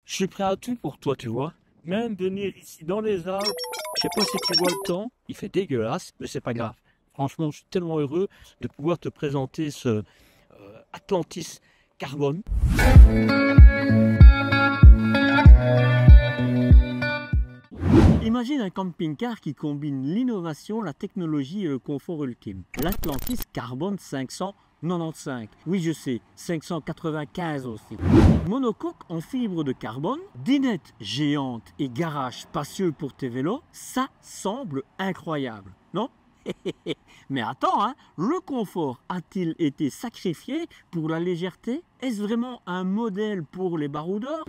Je suis prêt à tout pour toi, tu vois. Même venir ici dans les Alpes, je sais pas si tu vois le temps, il fait dégueulasse, mais c'est pas grave. Franchement, je suis tellement heureux de pouvoir te présenter ce Atlantis Carbone. Imagine un camping-car qui combine l'innovation, la technologie et le confort ultime. L'Atlantis Carbone 595. Oui, je sais, 595 aussi. Monocoque en fibre de carbone, dinette géante et garage spacieux pour tes vélos, ça semble incroyable, non? Mais attends, hein, le confort a-t-il été sacrifié pour la légèreté? Est-ce vraiment un modèle pour les baroudeurs?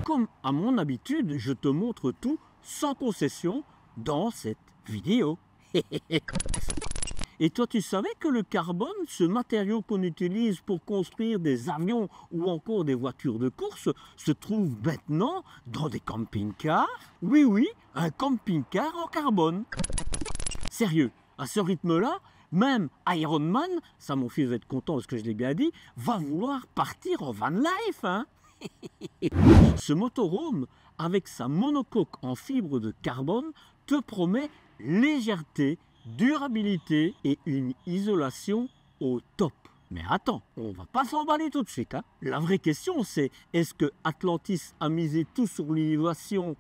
Comme à mon habitude, je te montre tout sans concession dans cette vidéo. Et toi, tu savais que le carbone, ce matériau qu'on utilise pour construire des avions ou encore des voitures de course, se trouve maintenant dans des camping-cars? Oui, oui, un camping-car en carbone. Sérieux, à ce rythme-là, même Iron Man, ça mon fils va être content parce que je l'ai bien dit, va vouloir partir en van life, hein. Ce motorhome, avec sa monocoque en fibre de carbone, te promet légèreté, durabilité et une isolation au top. Mais attends, on va pas s'emballer tout de suite, hein. La vraie question c'est, est-ce que Atlantis a misé tout sur l'innovation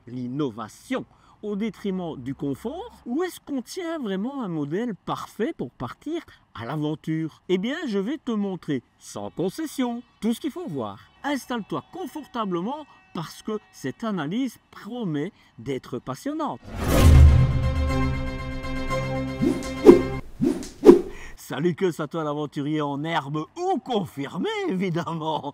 au détriment du confort, ou est-ce qu'on tient vraiment un modèle parfait pour partir à l'aventure? Eh bien, je vais te montrer sans concession tout ce qu'il faut voir. Installe-toi confortablement parce que cette analyse promet d'être passionnante. Salut que ça toi l'aventurier en herbe ou confirmé évidemment.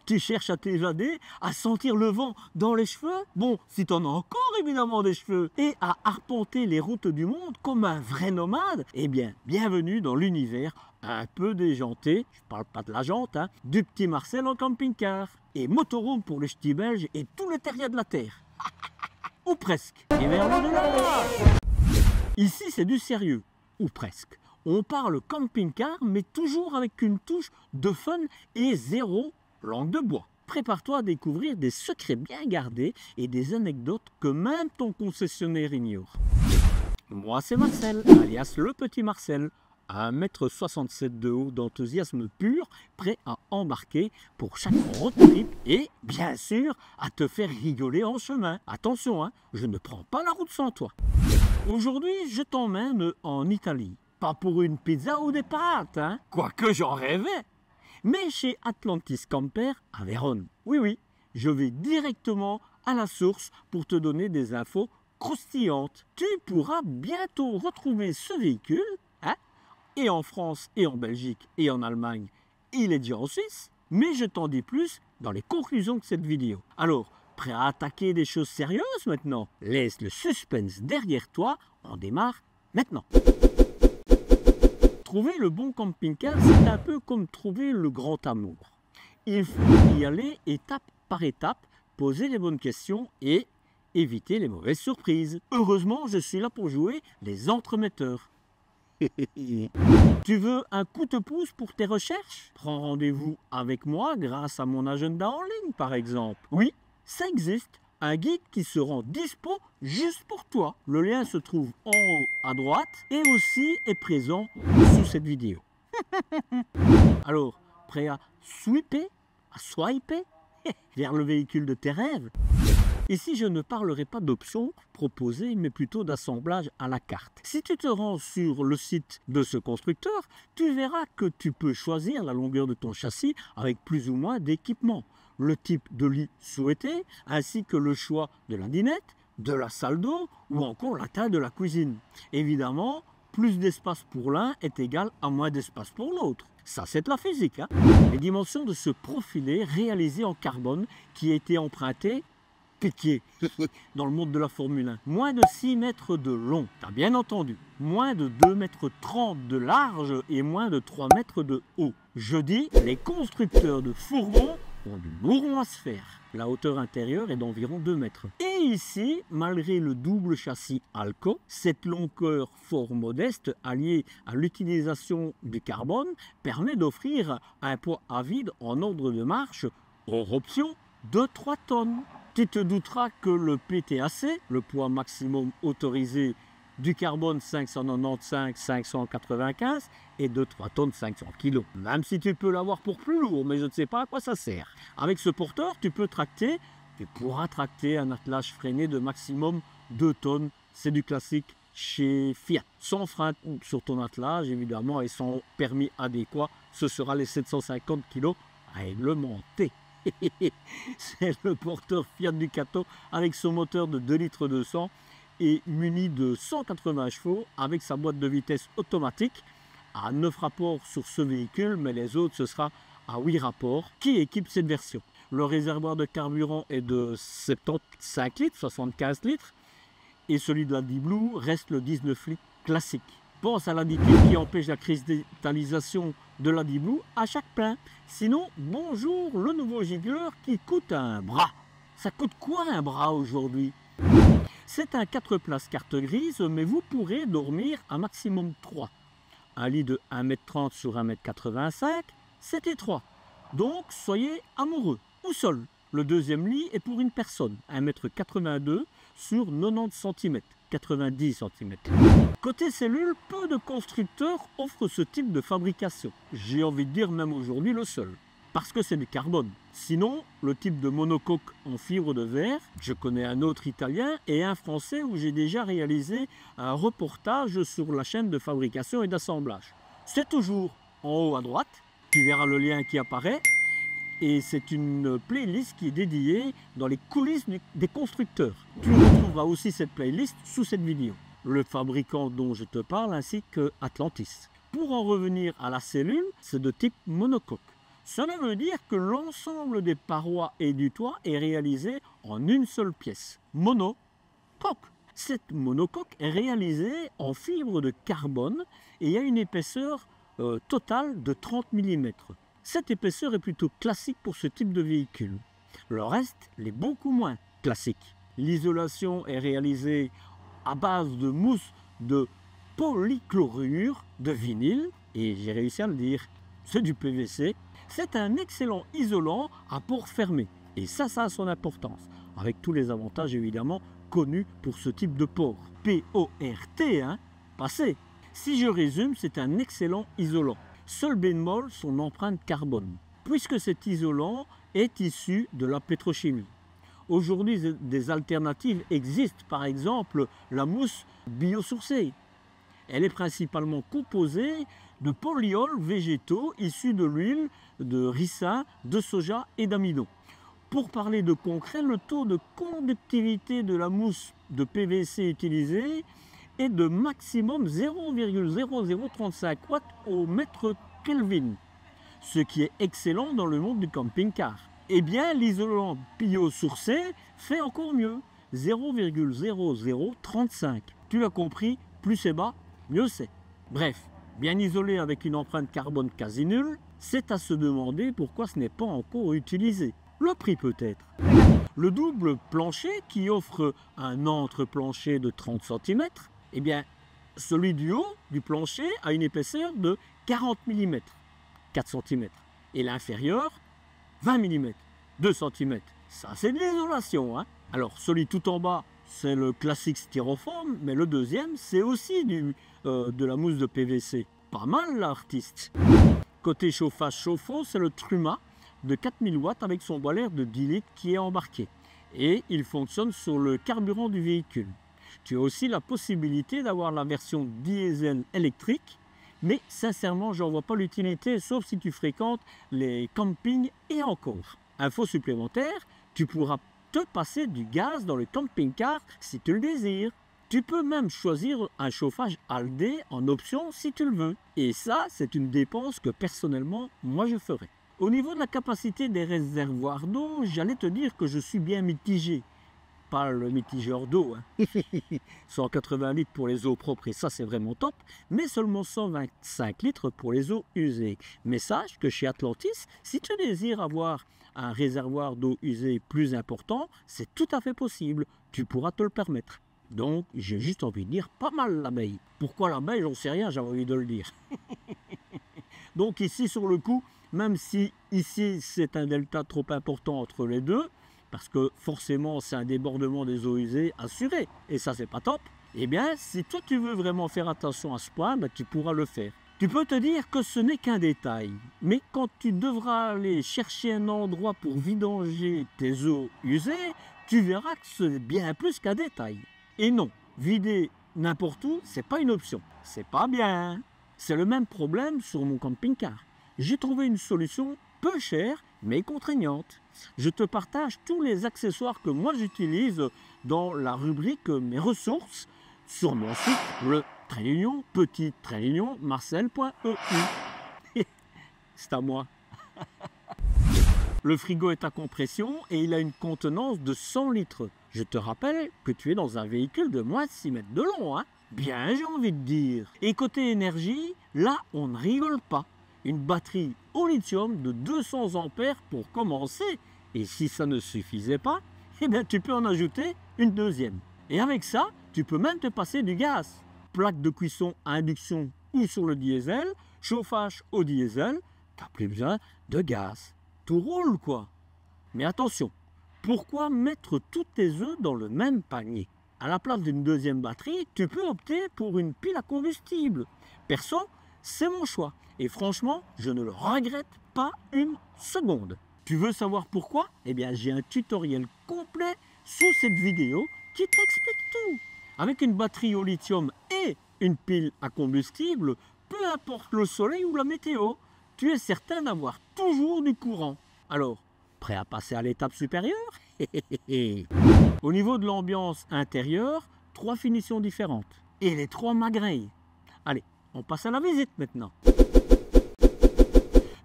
Tu cherches à t'évader, à sentir le vent dans les cheveux? Bon, si t'en as encore évidemment des cheveux. Et à arpenter les routes du monde comme un vrai nomade? Eh bien, bienvenue dans l'univers un peu déjanté, je parle pas de la jante, hein, du petit Marcel en camping-car. Et motorhome pour les ch'tis belges et tous les terriens de la terre. Ou presque. Et vers l'au-delà. Ici c'est du sérieux, ou presque. On parle camping-car, mais toujours avec une touche de fun et zéro langue de bois. Prépare-toi à découvrir des secrets bien gardés et des anecdotes que même ton concessionnaire ignore. Moi, c'est Marcel, alias le petit Marcel, 1,67 m de haut, d'enthousiasme pur, prêt à embarquer pour chaque road trip et, bien sûr, à te faire rigoler en chemin. Attention, hein, je ne prends pas la route sans toi. Aujourd'hui, je t'emmène en Italie. Pas pour une pizza ou des pâtes, hein, quoique j'en rêvais, mais chez Atlantis Camper à Vérone. Oui, oui, je vais directement à la source pour te donner des infos croustillantes. Tu pourras bientôt retrouver ce véhicule, hein, et en France, et en Belgique, et en Allemagne. Il est déjà en Suisse, mais je t'en dis plus dans les conclusions de cette vidéo. Alors, prêt à attaquer des choses sérieuses maintenant? Laisse le suspense derrière toi, on démarre maintenant. Trouver le bon camping-car, c'est un peu comme trouver le grand amour. Il faut y aller étape par étape, poser les bonnes questions et éviter les mauvaises surprises. Heureusement, je suis là pour jouer les entremetteurs. Tu veux un coup de pouce pour tes recherches? Prends rendez-vous avec moi grâce à mon agenda en ligne, par exemple. Oui, ça existe. Un guide qui se rend dispo juste pour toi. Le lien se trouve en haut à droite et aussi est présent sous cette vidéo. Alors, prêt à swiper vers le véhicule de tes rêves? Ici, je ne parlerai pas d'options proposées, mais plutôt d'assemblage à la carte. Si tu te rends sur le site de ce constructeur, tu verras que tu peux choisir la longueur de ton châssis avec plus ou moins d'équipement, le type de lit souhaité, ainsi que le choix de la dinette, de la salle d'eau ou encore la taille de la cuisine. Évidemment, plus d'espace pour l'un est égal à moins d'espace pour l'autre. Ça, c'est de la physique, hein. Les dimensions de ce profilé réalisé en carbone qui a été emprunté piqué dans le monde de la Formule 1. Moins de 6 mètres de long, t'as bien entendu. Moins de 2,30 m de large et moins de 3 mètres de haut. Je dis, les constructeurs de fourgons ont du lourd à se faire. La hauteur intérieure est d'environ 2 mètres. Et ici, malgré le double châssis Alco, cette longueur fort modeste alliée à l'utilisation du carbone permet d'offrir un poids à vide en ordre de marche, hors option, de 3 tonnes. Tu te douteras que le PTAC, le poids maximum autorisé du carbone 595-595 est de 3 tonnes 500 kg. Même si tu peux l'avoir pour plus lourd, mais je ne sais pas à quoi ça sert. Avec ce porteur, tu pourras tracter un attelage freiné de maximum 2 tonnes. C'est du classique chez Fiat. Sans frein sur ton attelage, évidemment, et sans permis adéquat, ce sera les 750 kg réglementés. C'est le porteur Fiat Ducato avec son moteur de 2 litres 200 et muni de 180 chevaux avec sa boîte de vitesse automatique à 9 rapports sur ce véhicule, mais les autres ce sera à 8 rapports qui équipe cette version. Le réservoir de carburant est de 75 litres, 75 litres et celui de la D-Blue reste le 19 litres classique. Pense à l'additif qui empêche la cristallisation de la D-Blue à chaque plein. Sinon, bonjour le nouveau gigueur qui coûte un bras. Ça coûte quoi un bras aujourd'hui? C'est un 4 places carte grise, mais vous pourrez dormir un maximum 3. Un lit de 1,30 m sur 1,85 m, c'est étroit. Donc soyez amoureux ou seul. Le deuxième lit est pour une personne, 1,82 m sur 90 cm, 90 cm. Côté cellule, peu de constructeurs offrent ce type de fabrication. J'ai envie de dire même aujourd'hui le seul. Parce que c'est du carbone. Sinon, le type de monocoque en fibre de verre, je connais un autre italien et un français où j'ai déjà réalisé un reportage sur la chaîne de fabrication et d'assemblage. C'est toujours en haut à droite, tu verras le lien qui apparaît. Et c'est une playlist qui est dédiée dans les coulisses des constructeurs. Tu retrouveras aussi cette playlist sous cette vidéo. Le fabricant dont je te parle ainsi que Atlantis. Pour en revenir à la cellule, c'est de type monocoque. Cela veut dire que l'ensemble des parois et du toit est réalisé en une seule pièce. Monocoque. Cette monocoque est réalisée en fibre de carbone et il y a une épaisseur totale de 30 mm. Cette épaisseur est plutôt classique pour ce type de véhicule. Le reste l'est beaucoup moins classique. L'isolation est réalisée à base de mousse de polychlorure de vinyle, et j'ai réussi à le dire, c'est du PVC. C'est un excellent isolant à port fermé, et ça a son importance, avec tous les avantages évidemment connus pour ce type de port. P-O-R-T, hein, passé. Si je résume, c'est un excellent isolant. Seul bémol, son empreinte carbone, puisque cet isolant est issu de la pétrochimie. Aujourd'hui, des alternatives existent, par exemple la mousse biosourcée. Elle est principalement composée de polyols végétaux issus de l'huile de ricin, de soja et d'amidon. Pour parler de concret, le taux de conductivité de la mousse de PVC utilisée est de maximum 0,0035 watts au mètre Kelvin, ce qui est excellent dans le monde du camping-car. Eh bien, l'isolant biosourcé fait encore mieux, 0,0035. Tu l'as compris, plus c'est bas, mieux c'est. Bref, bien isolé avec une empreinte carbone quasi nulle, c'est à se demander pourquoi ce n'est pas encore utilisé. Le prix peut-être. Le double plancher qui offre un entre-plancher de 30 cm, eh bien, celui du haut du plancher a une épaisseur de 40 mm, 4 cm, et l'inférieur, 20 mm, 2 cm. Ça, c'est de l'isolation, hein. Alors, celui tout en bas, c'est le classique styrofoam, mais le deuxième, c'est aussi de la mousse de PVC. Pas mal, l'artiste. Côté chauffage chauffe-eau, c'est le Truma de 4000 watts avec son boiler de 10 litres qui est embarqué. Et il fonctionne sur le carburant du véhicule. Tu as aussi la possibilité d'avoir la version diesel électrique, mais sincèrement, j'en vois pas l'utilité, sauf si tu fréquentes les campings et encore. Info supplémentaire, tu pourras te passer du gaz dans le camping-car si tu le désires. Tu peux même choisir un chauffage Aldé en option si tu le veux. Et ça, c'est une dépense que personnellement, moi je ferais. Au niveau de la capacité des réservoirs d'eau, j'allais te dire que je suis bien mitigé. Pas le mitigeur d'eau, hein. 180 litres pour les eaux propres et ça c'est vraiment top, mais seulement 125 litres pour les eaux usées. Mais sache que chez Atlantis, si tu désires avoir un réservoir d'eau usée plus important, c'est tout à fait possible, tu pourras te le permettre. Donc j'ai juste envie de dire pas mal l'abeille. Pourquoi l'abeille, j'en sais rien, j'avais envie de le dire. Donc ici sur le coup, même si ici c'est un delta trop important entre les deux, parce que forcément c'est un débordement des eaux usées assuré, et ça c'est pas top, eh bien si toi tu veux vraiment faire attention à ce point, ben, tu pourras le faire. Tu peux te dire que ce n'est qu'un détail, mais quand tu devras aller chercher un endroit pour vidanger tes eaux usées, tu verras que c'est bien plus qu'un détail. Et non, vider n'importe où, c'est pas une option. C'est pas bien. C'est le même problème sur mon camping-car. J'ai trouvé une solution peu chère, mais contraignante. Je te partage tous les accessoires que moi j'utilise dans la rubrique Mes ressources sur mon site, le marcel.eu. C'est à moi. Le frigo est à compression et il a une contenance de 100 litres. Je te rappelle que tu es dans un véhicule de moins de 6 mètres de long, hein? Bien, j'ai envie de dire. Et côté énergie, là, on ne rigole pas. Une batterie au lithium de 200 ampères pour commencer. Et si ça ne suffisait pas, eh bien, tu peux en ajouter une deuxième. Et avec ça, tu peux même te passer du gaz. Plaque de cuisson à induction ou sur le diesel, chauffage au diesel, tu n'as plus besoin de gaz. Tout roule, quoi. Mais attention, pourquoi mettre tous tes œufs dans le même panier? À la place d'une deuxième batterie, tu peux opter pour une pile à combustible. Perso, c'est mon choix. Et franchement, je ne le regrette pas une seconde. Tu veux savoir pourquoi? Eh bien, j'ai un tutoriel complet sous cette vidéo qui t'explique tout. Avec une batterie au lithium et une pile à combustible, peu importe le soleil ou la météo, tu es certain d'avoir toujours du courant. Alors, prêt à passer à l'étape supérieure? Au niveau de l'ambiance intérieure, 3 finitions différentes. Et les 3 m'agréent. Allez, on passe à la visite maintenant.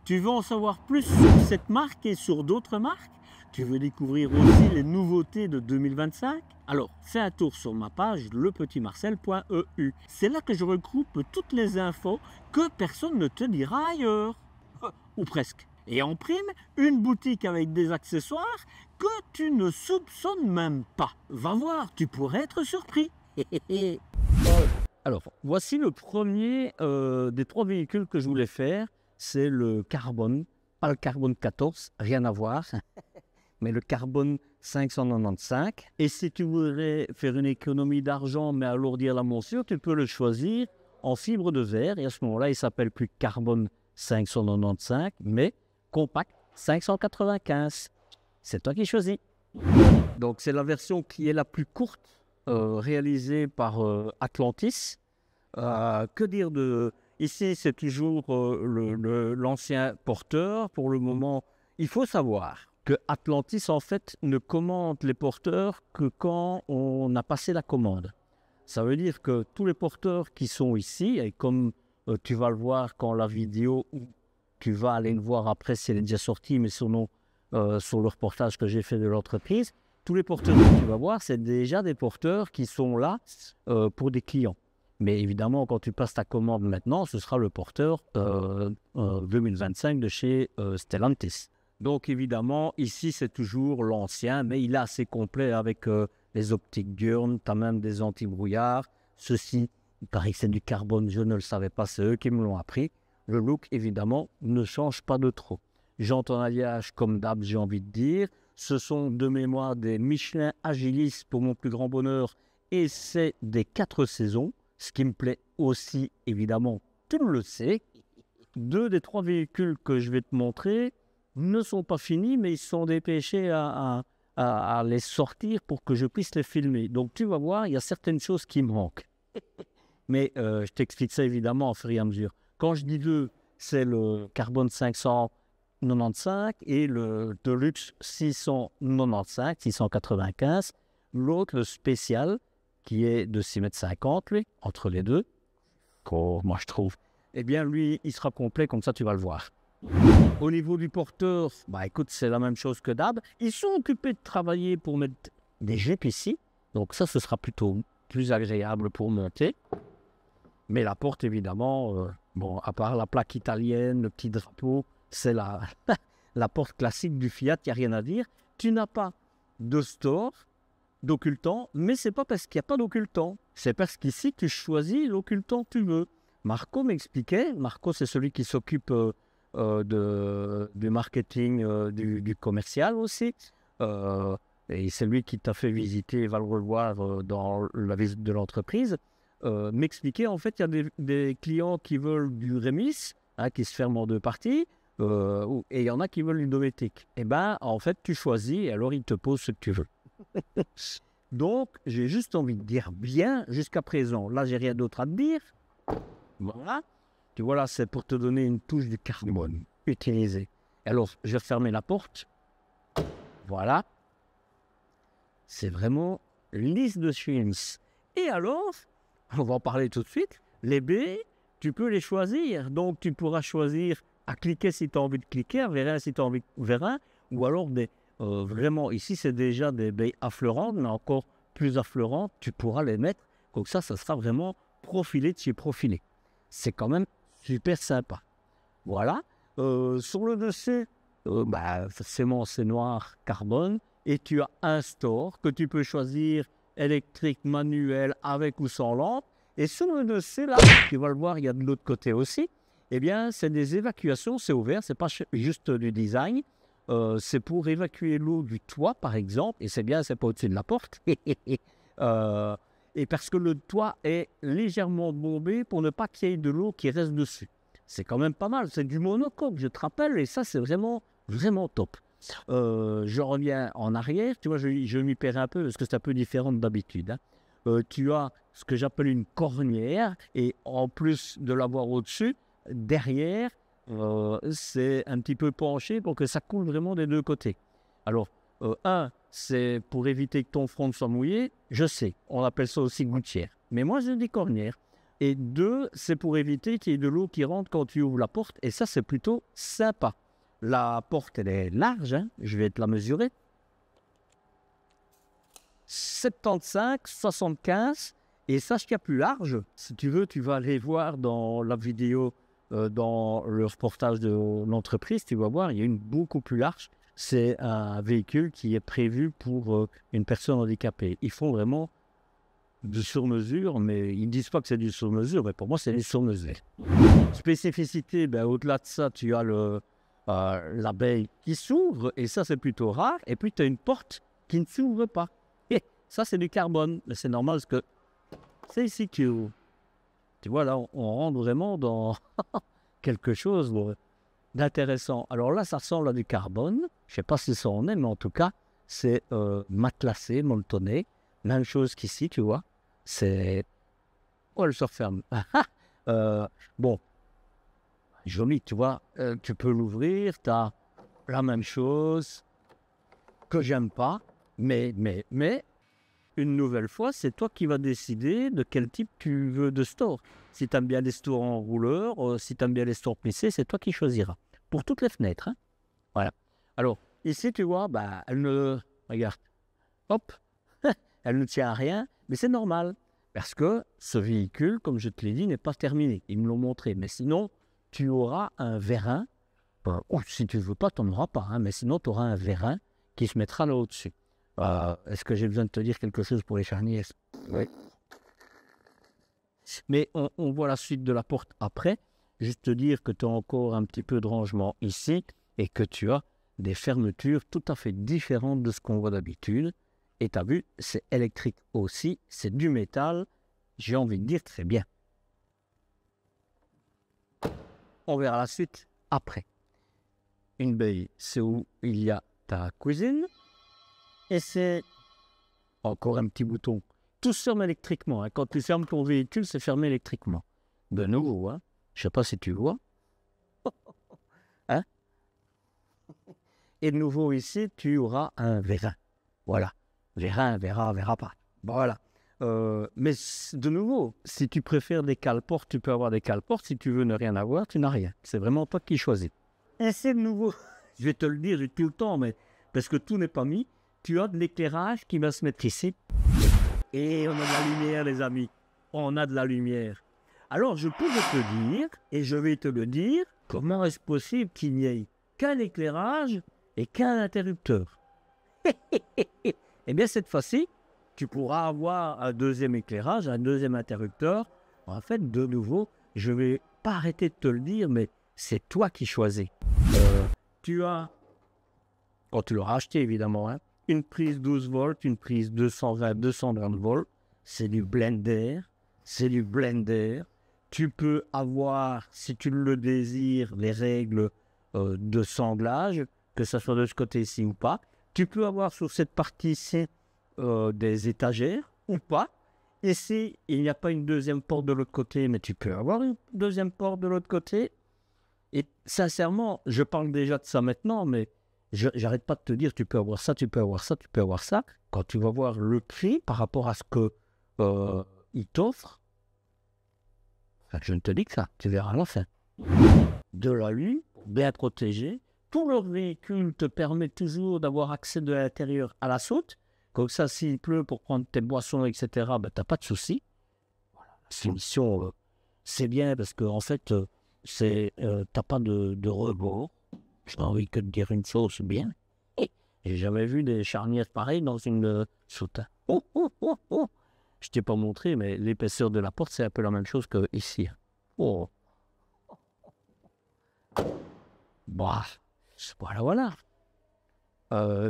Tu veux en savoir plus sur cette marque et sur d'autres marques? Tu veux découvrir aussi les nouveautés de 2025? Alors, fais un tour sur ma page lepetitmarcel.eu. C'est là que je regroupe toutes les infos que personne ne te dira ailleurs. Ou presque. Et en prime, une boutique avec des accessoires que tu ne soupçonnes même pas. Va voir, tu pourrais être surpris. Alors, voici le premier des 3 véhicules que je voulais faire. C'est le Carbone, pas le Carbone 14, rien à voir, mais le Carbone 595. Et si tu voudrais faire une économie d'argent mais alourdir la monture, tu peux le choisir en fibre de verre. Et à ce moment-là, il s'appelle plus Carbone 595, mais compact 595. C'est toi qui choisis. Donc c'est la version qui est la plus courte, réalisée par Atlantis. Que dire de... Ici, c'est toujours l'ancien porteur. Pour le moment, il faut savoir que Atlantis, en fait, ne commande les porteurs que quand on a passé la commande. Ça veut dire que tous les porteurs qui sont ici, et comme tu vas le voir quand la vidéo, tu vas aller le voir après si elle est déjà sortie, mais sur le reportage que j'ai fait de l'entreprise, tous les porteurs que tu vas voir, c'est déjà des porteurs qui sont là pour des clients. Mais évidemment, quand tu passes ta commande maintenant, ce sera le porteur 2025 de chez Stellantis. Donc évidemment, ici c'est toujours l'ancien, mais il est assez complet avec les optiques diurnes, tu as même des anti-brouillards. Ceci, il paraît que c'est du carbone, je ne le savais pas, c'est eux qui me l'ont appris. Le look, évidemment, ne change pas de trop. Jantes en alliage, comme d'hab, j'ai envie de dire. Ce sont de mémoire des Michelin Agilis pour mon plus grand bonheur, et c'est des 4 saisons. Ce qui me plaît aussi, évidemment, tu le sais. 2 des 3 véhicules que je vais te montrer ne sont pas finis, mais ils sont dépêchés à les sortir pour que je puisse les filmer. Donc tu vas voir, il y a certaines choses qui me manquent. Mais je t'explique ça évidemment au fur et à mesure. Quand je dis 2, c'est le Carbone 595 et le Deluxe 695. L'autre, le spécial, qui est de 6,50 m, lui, entre les deux, moi je trouve, eh bien lui, il sera complet, comme ça tu vas le voir. Au niveau du porteur, bah écoute, c'est la même chose que d'hab. Ils sont occupés de travailler pour mettre des jupes ici, donc ça, ce sera plutôt plus agréable pour monter. Mais la porte, évidemment, bon, à part la plaque italienne, le petit drapeau, c'est la porte classique du Fiat, il n'y a rien à dire. Tu n'as pas de store, d'occultant, mais c'est pas parce qu'il n'y a pas d'occultant, c'est parce qu'ici tu choisis l'occultant que tu veux. Marco m'expliquait, Marco c'est celui qui s'occupe du marketing, du commercial aussi, et c'est lui qui t'a fait visiter, il va le revoir dans la visite de l'entreprise, m'expliquait en fait, il y a des clients qui veulent du Rémis, hein, qui se ferme en deux parties, et il y en a qui veulent une dométique. Et ben, en fait, tu choisis, et alors il te pose ce que tu veux. Donc, j'ai juste envie de dire bien jusqu'à présent. Là, j'ai rien d'autre à te dire. Voilà. Tu vois, là, c'est pour te donner une touche de carbone utilisée. Alors, je vais fermer la porte. Voilà. C'est vraiment lisse de Schwins. Et alors, on va en parler tout de suite. Les baies, tu peux les choisir. Donc, tu pourras choisir à cliquer si tu as envie de cliquer, à vérin si tu as envie de vérin, ou alors vraiment, ici, c'est déjà des baies affleurantes, mais encore plus affleurantes, tu pourras les mettre. Comme ça sera vraiment profilé de chez profilé. C'est quand même super sympa. Voilà. Sur le dessus, forcément, c'est noir carbone. Et tu as un store que tu peux choisir électrique, manuel, avec ou sans lampe. Et sur le dessus, là, tu vas le voir, il y a de l'autre côté aussi. Eh bien, c'est des évacuations, c'est ouvert, c'est pas juste du design. C'est pour évacuer l'eau du toit, par exemple. Et c'est bien, c'est pas au-dessus de la porte. Et parce que le toit est légèrement bombé pour ne pas qu'il y ait de l'eau qui reste dessus. C'est quand même pas mal. C'est du monocoque, je te rappelle. Et ça, c'est vraiment, vraiment top. Je reviens en arrière, tu vois, je m'y perds un peu parce que c'est un peu différent d'habitude. Hein. Tu as ce que j'appelle une cornière et en plus de l'avoir au-dessus, derrière, c'est un petit peu penché pour que ça coule vraiment des deux côtés. Alors, c'est pour éviter que ton front soit mouillé, je sais, on appelle ça aussi gouttière. Mais moi, je dis cornière. Et 2, c'est pour éviter qu'il y ait de l'eau qui rentre quand tu ouvres la porte et ça, c'est plutôt sympa. La porte, elle est large, hein. Je vais te la mesurer. 75, 75, et sache qu'il y a plus large. Si tu veux, tu vas aller voir dans la vidéo, dans le reportage de l'entreprise, tu vas voir, il y a une beaucoup plus large. C'est un véhicule qui est prévu pour une personne handicapée. Ils font vraiment du sur-mesure, mais ils ne disent pas que c'est du sur-mesure, mais pour moi, c'est du sur-mesure. Spécificité, au-delà de ça, tu as l'abeille qui s'ouvre, et ça c'est plutôt rare, et puis tu as une porte qui ne s'ouvre pas. Et ça c'est du carbone, mais c'est normal parce que c'est ici que tu vois là, on rentre vraiment dans quelque chose d'intéressant. Alors là ça ressemble à du carbone, je ne sais pas si ça en est, mais en tout cas c'est matelassé, molletonné, même chose qu'ici, tu vois, c'est... Oh, elle se referme. Bon, joli, tu vois, tu peux l'ouvrir, tu as la même chose que j'aime pas, mais, une nouvelle fois, c'est toi qui vas décider de quel type tu veux de store. Si tu aimes bien les stores en rouleur, si tu aimes bien les stores plissés, c'est toi qui choisiras. Pour toutes les fenêtres, hein. Voilà. Alors, ici, tu vois, elle ne... Regarde, hop, elle ne tient à rien, mais c'est normal, parce que ce véhicule, comme je te l'ai dit, n'est pas terminé. Ils me l'ont montré, mais sinon... tu auras un vérin, ou si tu ne veux pas, tu n'en auras pas, hein, mais sinon tu auras un vérin qui se mettra là au-dessus. Est-ce que j'ai besoin de te dire quelque chose pour les charniers? Oui. Mais on voit la suite de la porte après. Juste te dire que tu as encore un petit peu de rangement ici et que tu as des fermetures tout à fait différentes de ce qu'on voit d'habitude. Et tu as vu, c'est électrique aussi, c'est du métal. J'ai envie de dire très bien. On verra la suite après. Une baie, c'est où il y a ta cuisine. Et c'est encore un petit bouton. Tout se ferme électriquement. Hein. Quand tu fermes ton véhicule, c'est fermé électriquement. De nouveau, hein. Je ne sais pas si tu vois. Hein? Et de nouveau ici, tu auras un vérin. Voilà. Vérin, verra pas. Voilà. Mais de nouveau, si tu préfères des cale-portes, tu peux avoir des cale-portes. Si tu veux ne rien avoir, tu n'as rien. C'est vraiment toi qui choisis. Et c'est de nouveau, je vais te le dire tout le temps, mais parce que tout n'est pas mis, tu as de l'éclairage qui va se mettre ici. Et on a de la lumière, les amis. On a de la lumière. Alors, je peux te dire, et je vais te le dire, comment est-ce possible qu'il n'y ait qu'un éclairage et qu'un interrupteur? Eh bien, cette fois-ci, tu pourras avoir un deuxième éclairage, un deuxième interrupteur. En fait, de nouveau, je ne vais pas arrêter de te le dire, mais c'est toi qui choisis. Tu as, quand tu l'auras acheté évidemment, hein, une prise 12 volts, une prise 220, 230 volts. C'est du blender. C'est du blender. Tu peux avoir, si tu le désires, les règles de sanglage, que ce soit de ce côté-ci ou pas. Tu peux avoir sur cette partie-ci des étagères ou pas. Ici, il n'y a pas une deuxième porte de l'autre côté, mais tu peux avoir une deuxième porte de l'autre côté. Et sincèrement, je parle déjà de ça maintenant, mais j'arrête pas de te dire, tu peux avoir ça, tu peux avoir ça, tu peux avoir ça. Quand tu vas voir le prix par rapport à ce que il t'offre, je ne te dis que ça, tu verras l'enfer. De la nuit, bien protégé, tout leur véhicule te permet toujours d'avoir accès de l'intérieur à la soute. Comme ça, s'il pleut pour prendre tes boissons, etc., ben, tu n'as pas de souci. Voilà. La finition, c'est bien parce qu'en fait, tu n'as pas de rebord. J'ai envie que de dire une chose bien. J'ai jamais vu des charnières pareilles dans une soute. Oh, oh, oh, oh. Je t'ai pas montré, mais l'épaisseur de la porte, c'est un peu la même chose qu'ici. Oh. Bah, voilà.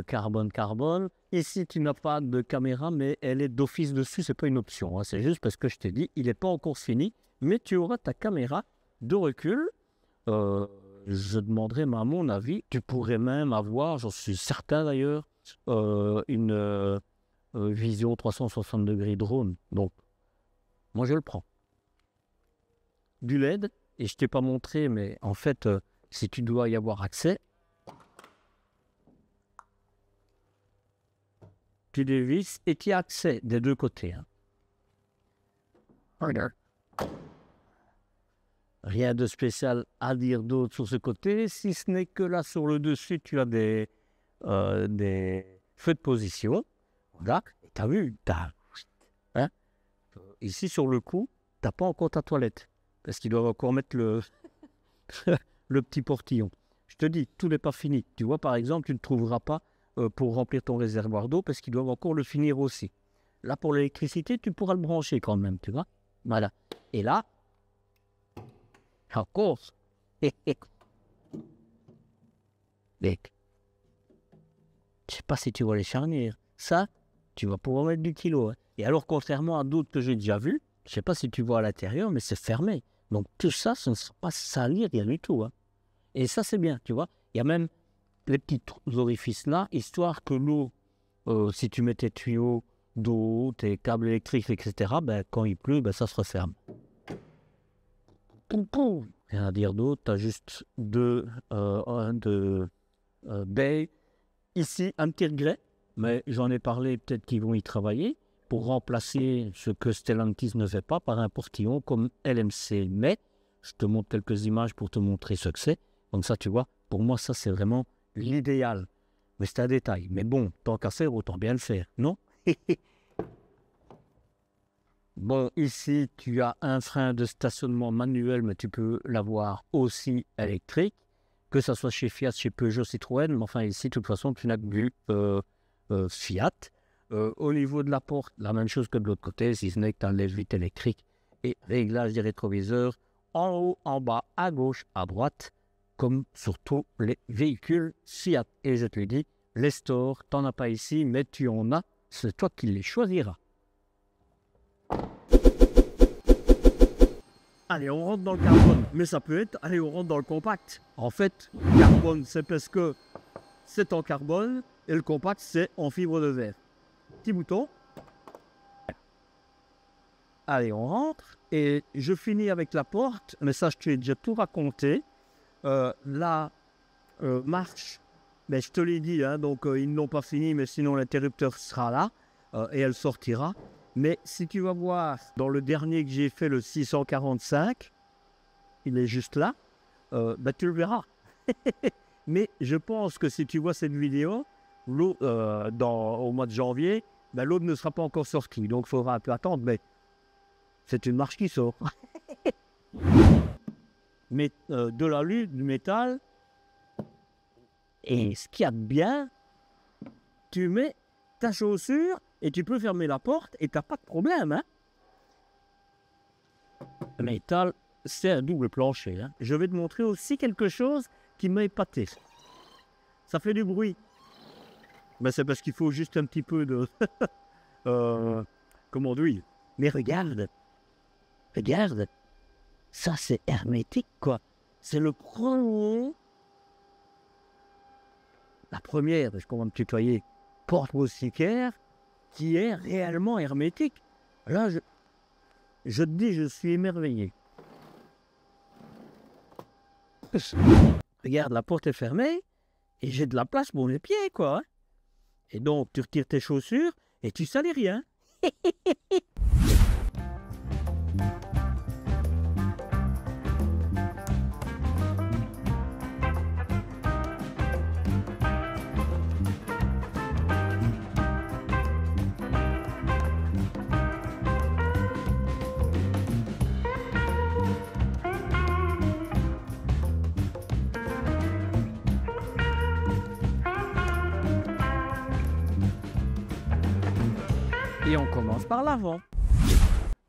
Carbone. Ici, tu n'as pas de caméra, mais elle est d'office dessus, c'est pas une option. Hein. C'est juste parce que je t'ai dit, il n'est pas encore fini, mais tu auras ta caméra de recul. Je demanderai, mais à mon avis, tu pourrais même avoir, j'en suis certain d'ailleurs, une vision 360 degrés drone. Donc, moi je le prends. Du LED, et je ne t'ai pas montré, mais en fait, si tu dois y avoir accès, tu dévisses et tu y as accès des deux côtés. Hein. Regarde. Rien de spécial à dire d'autre sur ce côté, si ce n'est que là sur le dessus, tu as des feux de position. Voilà, et tu as vu, hein? Ici sur le cou, tu n'as pas encore ta toilette, parce qu'ils doivent encore mettre le, le petit portillon. Je te dis, tout n'est pas fini. Tu vois, par exemple, tu ne trouveras pas pour remplir ton réservoir d'eau, parce qu'ils doivent encore le finir aussi. Là, pour l'électricité, tu pourras le brancher quand même, tu vois. Voilà. Et là, encore. Je ne sais pas si tu vois les charnières. Ça, tu vas pouvoir mettre du kilo. Hein. Et alors, contrairement à d'autres que j'ai déjà vus, je ne sais pas si tu vois à l'intérieur, mais c'est fermé. Donc, tout ça, ça ne sera pas salir, rien du tout. Hein. Et ça, c'est bien, tu vois. Il y a même les petits orifices là, histoire que l'eau, si tu mets tes tuyaux d'eau, tes câbles électriques, etc., ben, quand il pleut, ben, ça se referme. Rien à dire d'autre, tu as juste deux baies. Ici, un petit regret, mais j'en ai parlé, peut-être qu'ils vont y travailler, pour remplacer ce que Stellantis ne fait pas par un portillon comme LMC. Mais je te montre quelques images pour te montrer ce que c'est. Comme ça, tu vois, pour moi, ça, c'est vraiment l'idéal. Mais c'est un détail. Mais bon, tant qu'à faire, autant bien le faire, non? Bon, ici, tu as un frein de stationnement manuel, mais tu peux l'avoir aussi électrique, que ce soit chez Fiat, chez Peugeot, Citroën. Mais enfin, ici, de toute façon, tu n'as que vu Fiat. Au niveau de la porte, la même chose que de l'autre côté, si ce n'est que tu as un lève-vitre électrique et réglage des rétroviseurs en haut, en bas, à gauche, à droite, comme sur tous les véhicules Fiat. Et je te l'ai dit, les stores, tu n'en as pas ici, mais tu en as, c'est toi qui les choisiras. Allez, on rentre dans le carbone, mais ça peut être, allez, on rentre dans le compact. En fait, carbone, c'est parce que c'est en carbone et le compact, c'est en fibre de verre. Petit bouton. Allez, on rentre et je finis avec la porte, mais ça, je t'ai déjà tout raconté. La marche, mais je te l'ai dit, hein, donc ils n'ont pas fini, mais sinon l'interrupteur sera là et elle sortira. Mais si tu vas voir, dans le dernier que j'ai fait, le 645, il est juste là, bah, tu le verras. Mais je pense que si tu vois cette vidéo, l'eau, au mois de janvier, bah, l'eau ne sera pas encore sortie. Donc il faudra un peu attendre, mais c'est une marche qui sort. Mais de l'alu, du métal, et ce qu'il y a de bien, tu mets ta chaussure et tu peux fermer la porte et tu n'as pas de problème. Hein. Le métal, c'est un double plancher. Hein. Je vais te montrer aussi quelque chose qui m'a épaté. Ça fait du bruit. Ben, c'est parce qu'il faut juste un petit peu de... comment dire? Mais regarde, ça c'est hermétique, quoi. C'est le premier, la première, parce qu'on va me tutoyer, porte moustiquaire qui est réellement hermétique. Là, je te dis, je suis émerveillé. Regarde, la porte est fermée et j'ai de la place pour mes pieds, quoi. Et donc, tu retires tes chaussures et tu salis rien. Et on commence par l'avant.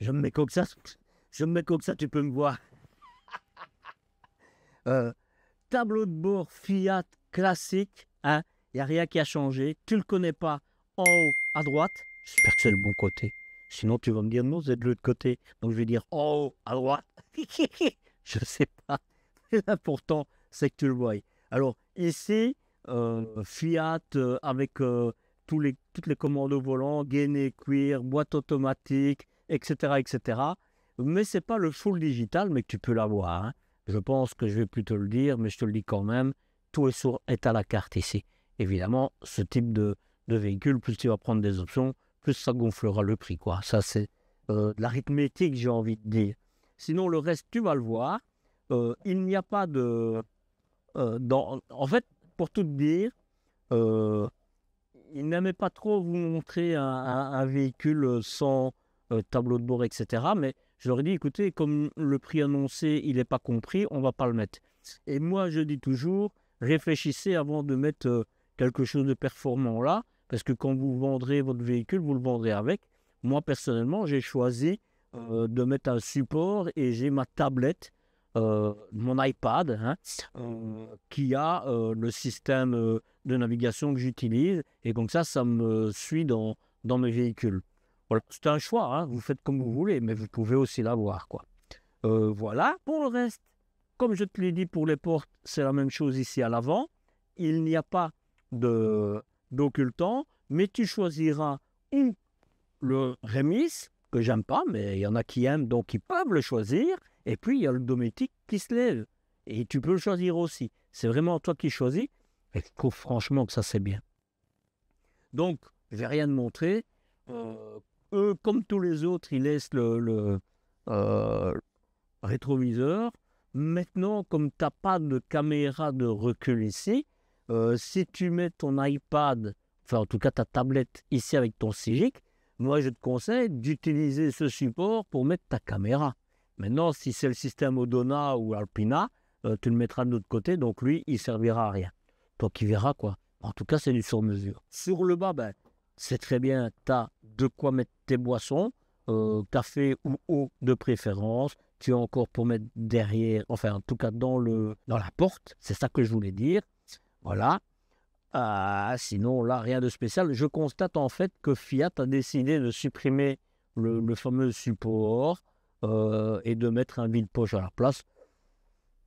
Je me mets comme ça, tu peux me voir. Tableau de bord Fiat classique, hein, il n'y a rien qui a changé. Tu ne le connais pas, en haut à droite. J'espère que c'est le bon côté. Sinon, tu vas me dire non, c'est de l'autre côté. Donc, je vais dire en haut à droite. Je ne sais pas. L'important, c'est que tu le vois. Alors, ici, Fiat avec toutes les commandes au volant, gainé, cuir, boîte automatique, etc., etc. Mais ce n'est pas le full digital, mais que tu peux l'avoir. Hein. Je pense que je vais plus te le dire, mais je te le dis quand même. Tout est à la carte ici. Évidemment, ce type de véhicule, plus tu vas prendre des options, plus ça gonflera le prix, quoi. Ça, c'est de l'arithmétique, j'ai envie de dire. Sinon, le reste, tu vas le voir. Il n'y a pas de... en fait, pour tout te dire, il n'aimait pas trop vous montrer un véhicule sans tableau de bord, etc. Mais je leur ai dit, écoutez, comme le prix annoncé, il n'est pas compris, on ne va pas le mettre. Et moi, je dis toujours, réfléchissez avant de mettre quelque chose de performant là, parce que quand vous vendrez votre véhicule, vous le vendrez avec. Moi, personnellement, j'ai choisi de mettre un support et j'ai ma tablette, mon iPad, hein, qui a le système de navigation que j'utilise, et comme ça me suit dans mes véhicules. Voilà, c'est un choix, hein, vous faites comme vous voulez, mais vous pouvez aussi l'avoir, quoi. Voilà, pour le reste, comme je te l'ai dit pour les portes, c'est la même chose ici à l'avant. Il n'y a pas d'occultant, mais tu choisiras ou le Remis, que j'aime pas, mais il y en a qui aiment, donc ils peuvent le choisir. Et puis, il y a le Dometic qui se lève. Et tu peux le choisir aussi. C'est vraiment toi qui choisis. Et je trouve franchement que ça, c'est bien. Donc, je vais rien te montrer. Eux, comme tous les autres, ils laissent le rétroviseur. Maintenant, comme tu n'as pas de caméra de recul ici, si tu mets ton iPad, enfin en tout cas ta tablette ici avec ton Cigic, moi je te conseille d'utiliser ce support pour mettre ta caméra. Maintenant, si c'est le système Odona ou Alpina, tu le mettras de l'autre côté, donc lui, il ne servira à rien. Toi qui verras, quoi. En tout cas, c'est du sur-mesure. Sur le bas, ben, c'est très bien, tu as de quoi mettre tes boissons, café ou eau de préférence. Tu as encore pour mettre derrière, enfin en tout cas dans la porte, c'est ça que je voulais dire. Voilà. Sinon, là, rien de spécial. Je constate en fait que Fiat a décidé de supprimer le fameux support et de mettre un vide-poche à la place.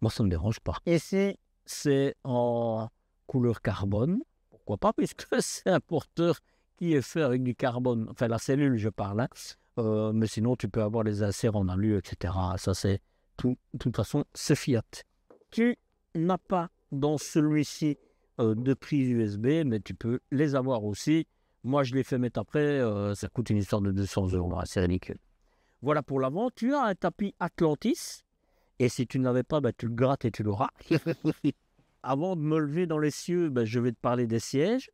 Moi, ça ne me dérange pas. Ici, c'est en couleur carbone. Pourquoi pas, puisque c'est un porteur qui est fait avec du carbone. Enfin, la cellule, je parle. Hein. Mais sinon, tu peux avoir les inserts en alu, etc. Ça, c'est tout. De toute façon, c'est Fiat. Tu n'as pas dans celui-ci de prise USB, mais tu peux les avoir aussi. Moi, je les fais mettre après. Ça coûte une histoire de 200 €. C'est ridicule. Voilà pour l'avant. Tu as un tapis Atlantis. Et si tu ne l'avais pas, tu le grattes et tu l'auras. Avant de me lever dans les cieux, je vais te parler des sièges.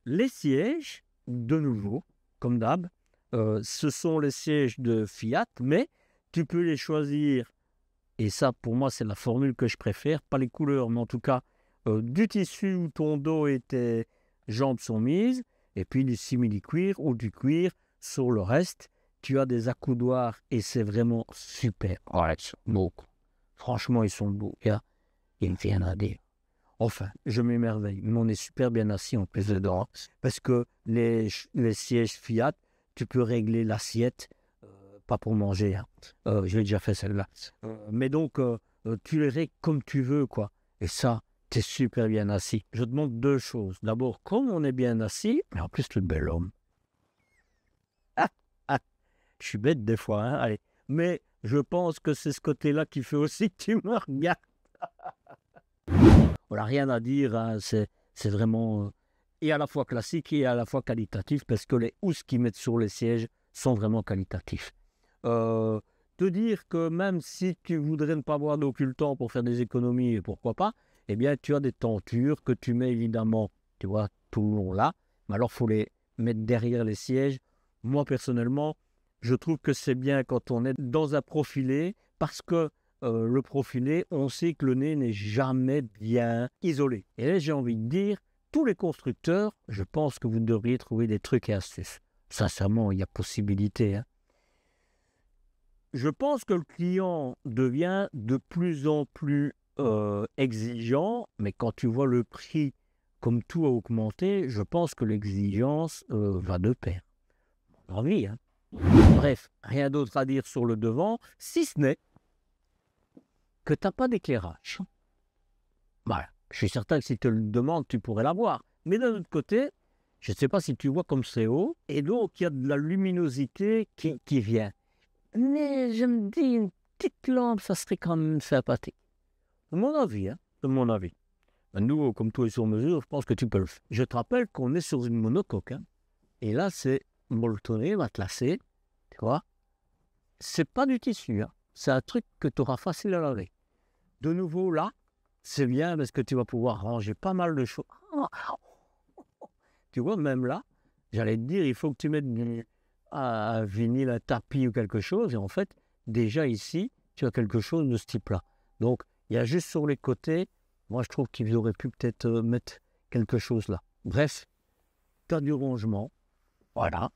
Les sièges, de nouveau, comme d'hab, ce sont les sièges de Fiat, mais tu peux les choisir. Et ça, pour moi, c'est la formule que je préfère. Pas les couleurs, mais en tout cas, du tissu où ton dos et tes jambes sont mises. Et puis du simili-cuir ou du cuir sur le reste. Tu as des accoudoirs et c'est vraiment super. Ouais, ils sont beaux. Franchement, ils sont beaux. Il n'y a rien à dire. Enfin, je m'émerveille, mais on est super bien assis en plus dedans, parce que les sièges Fiat, tu peux régler l'assiette, pas pour manger, hein. Je l'ai déjà fait celle-là. Mais donc, tu les règles comme tu veux, quoi. Et ça, tu es super bien assis. Je te demande deux choses. D'abord, comme on est bien assis, mais en plus, le bel homme. Ah, ah, je suis bête des fois, hein, allez. Mais je pense que c'est ce côté-là qui fait aussi que tu me regardes. Voilà, rien à dire, hein, c'est vraiment et à la fois classique et à la fois qualitatif, parce que les housses qu'ils mettent sur les sièges sont vraiment qualitatifs. Te dire que même si tu voudrais ne pas avoir d'occultant pour faire des économies, et pourquoi pas, eh bien tu as des tentures que tu mets évidemment, tu vois, tout le long là, mais alors il faut les mettre derrière les sièges. Moi personnellement, je trouve que c'est bien quand on est dans un profilé, parce que le profilé, on sait que le nez n'est jamais bien isolé. Et là, j'ai envie de dire, tous les constructeurs, je pense que vous devriez trouver des trucs et astuces. Sincèrement, il y a possibilité, hein. Je pense que le client devient de plus en plus exigeant, mais quand tu vois le prix, comme tout a augmenté, je pense que l'exigence va de pair. Envie, hein. Bref, rien d'autre à dire sur le devant, si ce n'est que tu n'as pas d'éclairage. Voilà. Je suis certain que si tu le demandes, tu pourrais l'avoir. Mais d'un autre côté, je ne sais pas si tu vois comme c'est haut, et donc il y a de la luminosité qui vient. Mais je me dis, une petite lampe, ça serait quand même sympathique. De mon avis, hein, de mon avis. Ben, nous, comme tout est sur mesure, je pense que tu peux le faire. Je te rappelle qu'on est sur une monocoque, hein, et là, c'est molletonné, matelassé, tu vois. C'est pas du tissu, hein. C'est un truc que tu auras facile à laver. De nouveau, là, c'est bien parce que tu vas pouvoir ranger pas mal de choses. Tu vois, même là, j'allais te dire, il faut que tu mettes un vinyle, un tapis ou quelque chose. Et en fait, déjà ici, tu as quelque chose de ce type-là. Donc, il y a juste sur les côtés, moi je trouve qu'ils auraient pu peut-être mettre quelque chose là. Bref, tu as du rangement. Voilà.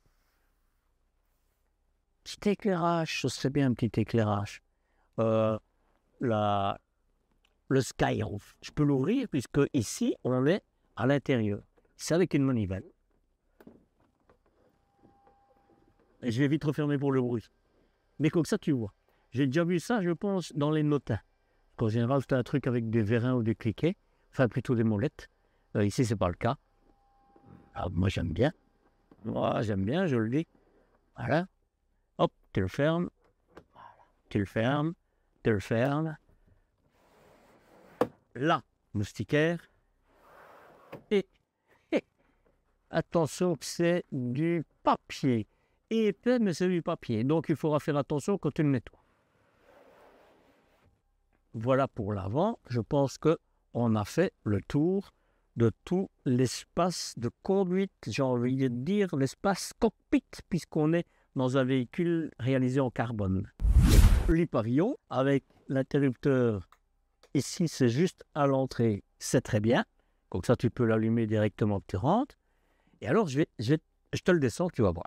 Petit éclairage, ce serait bien un petit éclairage. Le Skyroof, je peux l'ouvrir puisque ici, on est à l'intérieur. C'est avec une manivelle. Et je vais vite refermer pour le bruit. Mais comme ça, tu vois. J'ai déjà vu ça, je pense, dans les notins. En général, c'est un truc avec des vérins ou des cliquets. Enfin, plutôt des molettes. Ici, c'est pas le cas. Alors, moi, j'aime bien. Moi, j'aime bien, je le dis. Voilà. Hop, tu le fermes. Tu le fermes. Tu le fermes. Là, moustiquaire. Et attention que c'est du papier. Épais, mais c'est du papier. Donc, il faudra faire attention quand tu le nettoies. Voilà pour l'avant. Je pense qu'on a fait le tour de tout l'espace de conduite, j'ai envie de dire l'espace cockpit, puisqu'on est dans un véhicule réalisé en carbone. L'e-pavillon, avec l'interrupteur, ici c'est juste à l'entrée, c'est très bien. Comme ça, tu peux l'allumer directement que tu rentres. Et alors, je te le descends, tu vas voir.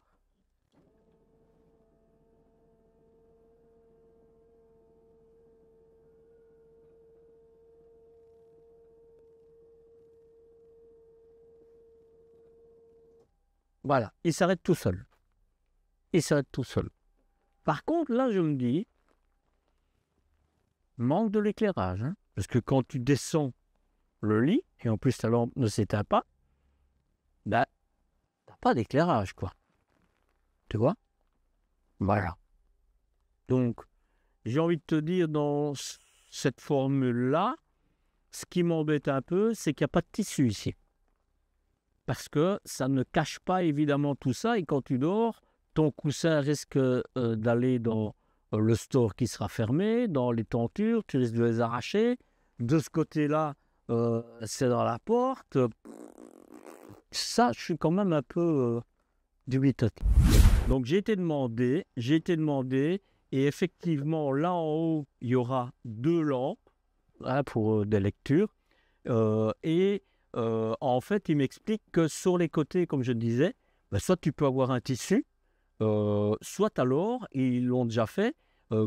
Voilà, il s'arrête tout seul. Il s'arrête tout seul. Par contre, là, je me dis, manque de l'éclairage, hein, parce que quand tu descends le lit, et en plus ta lampe ne s'éteint pas, ben, t'as pas d'éclairage, quoi. Tu vois? Voilà. Donc, j'ai envie de te dire, dans cette formule-là, ce qui m'embête un peu, c'est qu'il n'y a pas de tissu ici. Parce que ça ne cache pas évidemment tout ça, et quand tu dors, ton coussin risque d'aller dans le store qui sera fermé, dans les tentures, tu risques de les arracher. De ce côté-là, c'est dans la porte. Ça, je suis quand même un peu dubitatif. Donc j'ai été demandé, et effectivement, là en haut, il y aura 2 lampes, hein, pour des lectures. En fait, il m'explique que sur les côtés, comme je disais, ben, soit tu peux avoir un tissu, soit alors, ils l'ont déjà fait,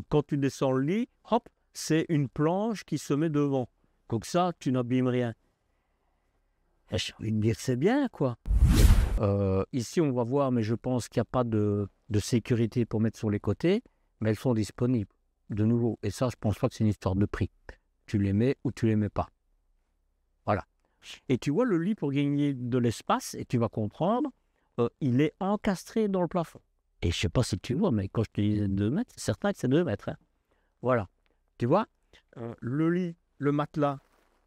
quand tu descends le lit, hop, c'est une planche qui se met devant. Comme ça, tu n'abîmes rien. J'ai envie de dire c'est bien, quoi. Ici, on va voir, mais je pense qu'il n'y a pas de sécurité pour mettre sur les côtés, mais elles sont disponibles, de nouveau. Et ça, je pense pas que c'est une histoire de prix. Tu les mets ou tu les mets pas. Voilà. Et tu vois, le lit, pour gagner de l'espace, et tu vas comprendre, il est encastré dans le plafond. Et je sais pas si tu vois, mais quand je te disais 2 mètres, c'est certain que c'est 2 mètres. Hein. Voilà. Tu vois, le lit, le matelas,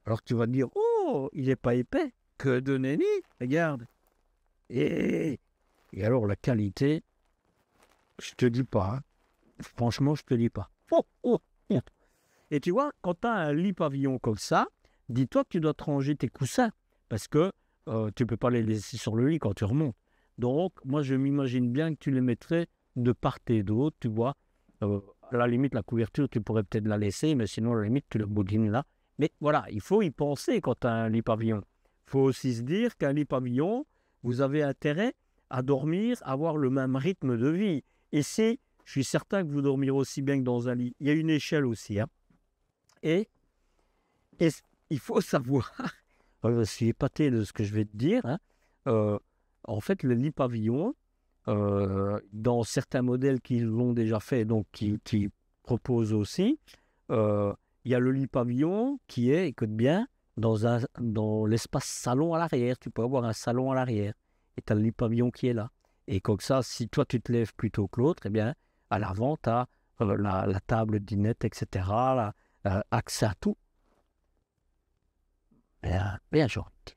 alors tu vas te dire, oh, il n'est pas épais. Que de nenni, regarde. Et alors, la qualité, je te dis pas. Hein. Franchement, je te dis pas. Oh, oh, oh. Et tu vois, quand tu as un lit pavillon comme ça, dis-toi que tu dois te ranger tes coussins. Parce que tu ne peux pas les laisser sur le lit quand tu remontes. Donc, moi, je m'imagine bien que tu les mettrais de part et d'autre, tu vois. À la limite, la couverture, tu pourrais peut-être la laisser, mais sinon, à la limite, tu le boudines là. Mais voilà, il faut y penser quand tu as un lit pavillon. Il faut aussi se dire qu'un lit pavillon, vous avez intérêt à dormir, à avoir le même rythme de vie. Et je suis certain que vous dormirez aussi bien que dans un lit. Il y a une échelle aussi. Hein. Et il faut savoir, je suis épaté de ce que je vais te dire. Hein. En fait, le lit pavillon, dans certains modèles qui l'ont déjà fait, donc qui proposent aussi, il y a le lit pavillon qui est, écoute bien, dans l'espace salon à l'arrière. Tu peux avoir un salon à l'arrière et tu as le lit pavillon qui est là. Et comme ça, si toi tu te lèves plus tôt que l'autre, eh bien, à l'avant, tu as la table dinette, etc., accès à tout. Bien gentil.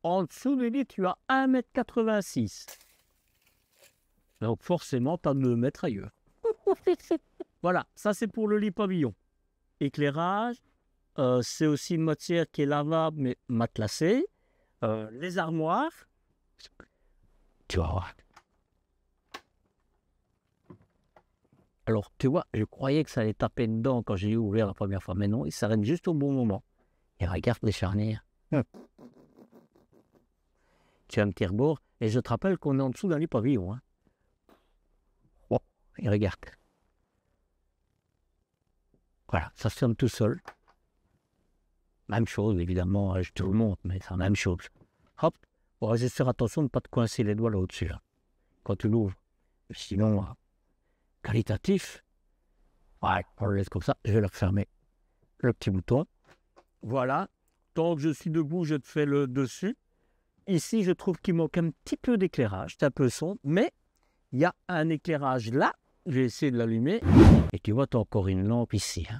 En dessous du lit, tu as 1,86 m. Donc forcément, tu as 2 mètres ailleurs. Voilà, ça c'est pour le lit pavillon. Éclairage, c'est aussi une matière qui est lavable mais matelassée. Les armoires, tu vas voir. Alors, tu vois, je croyais que ça allait taper dedans quand j'ai ouvert la première fois, mais non, il s'arrête juste au bon moment. Et regarde les charnières. Tu as un petit rebord, et je te rappelle qu'on est en dessous d'un lit pavillon. Hein. Oh, et regarde. Voilà, ça se ferme tout seul. Même chose, évidemment, je te le montre, mais c'est la même chose. Hop, on va juste faire attention de ne pas te coincer les doigts là au-dessus, là, quand tu l'ouvres. Sinon, qualitatif, ouais, on le laisse comme ça, je vais le refermer. Le petit bouton. Voilà, tant que je suis debout, je te fais le dessus. Ici, je trouve qu'il manque un petit peu d'éclairage, c'est un peu sombre, mais il y a un éclairage là. J'ai essayé de l'allumer, et tu vois, tu as encore une lampe ici. Hein.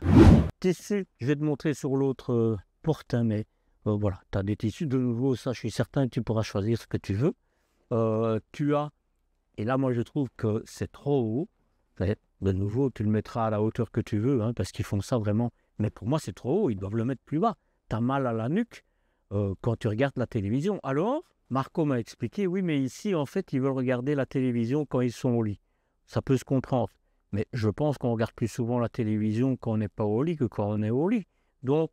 Tissu, je vais te montrer sur l'autre porte, hein, mais voilà, tu as des tissus. De nouveau, ça, je suis certain que tu pourras choisir ce que tu veux. Tu as, et là, moi, je trouve que c'est trop haut. De nouveau, tu le mettras à la hauteur que tu veux, hein, parce qu'ils font ça vraiment. Mais pour moi, c'est trop haut, ils doivent le mettre plus bas. Tu as mal à la nuque quand tu regardes la télévision. Alors, Marco m'a expliqué, oui, mais ici, en fait, ils veulent regarder la télévision quand ils sont au lit. Ça peut se comprendre. Mais je pense qu'on regarde plus souvent la télévision quand on n'est pas au lit que quand on est au lit. Donc,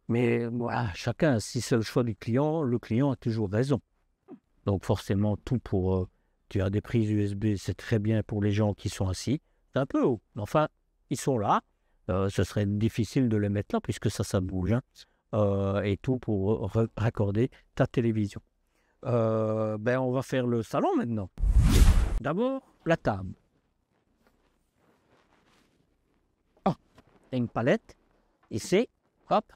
mais voilà, chacun, si c'est le choix du client, le client a toujours raison. Donc forcément, tout pour... tu as des prises USB, c'est très bien pour les gens qui sont assis. C'est un peu haut. Enfin, ils sont là. Ce serait difficile de les mettre là puisque ça bouge. Hein. Et tout pour raccorder ta télévision. On va faire le salon maintenant. D'abord, la table. Une palette, ici, hop,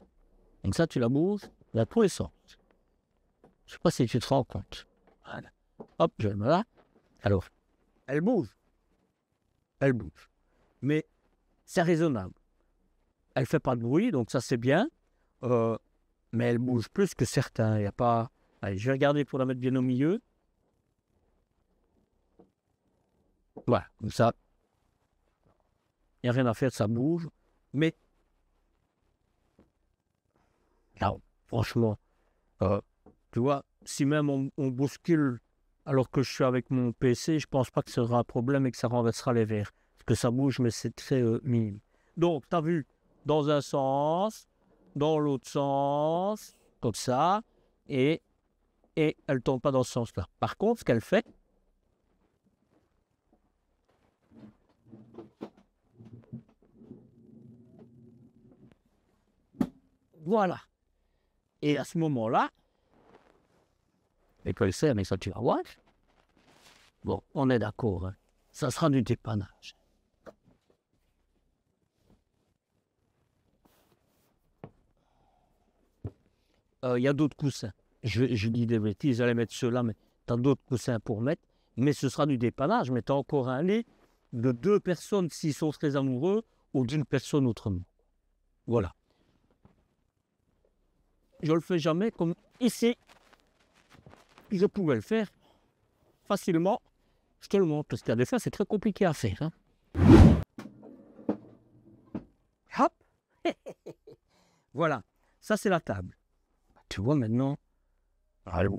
donc ça tu la bouges dans tous les sens. Je ne sais pas si tu te rends compte. Voilà. Hop, je la mets là. Alors, elle bouge. Elle bouge. Mais c'est raisonnable. Elle ne fait pas de bruit, donc ça c'est bien. Mais elle bouge plus que certains. Il y a pas... Allez, je vais regarder pour la mettre bien au milieu. Voilà, comme ça. Il n'y a rien à faire, ça bouge. Mais, là, franchement, tu vois, si même on bouscule alors que je suis avec mon PC, je ne pense pas que ce sera un problème et que ça renversera les verres. Parce que ça bouge, mais c'est très minime. Donc, tu as vu, dans un sens, dans l'autre sens, comme ça, et elle ne tourne pas dans ce sens-là. Par contre, ce qu'elle fait, voilà. Et à ce moment-là, et que le sait, mais ça tu vas voir. Bon, on est d'accord, hein. Ça sera du dépannage. Il y a d'autres coussins. Je dis des bêtises, j'allais mettre ceux-là, mais tu as d'autres coussins pour mettre. Mais ce sera du dépannage, mais tu as encore un lit de 2 personnes s'ils sont très amoureux ou d'une personne autrement. Voilà. Je le fais jamais comme ici. Je pouvais le faire facilement. Je te le montre parce qu'il y a des fois c'est très compliqué à faire. Hein. Hop. Voilà. Ça c'est la table. Tu vois maintenant.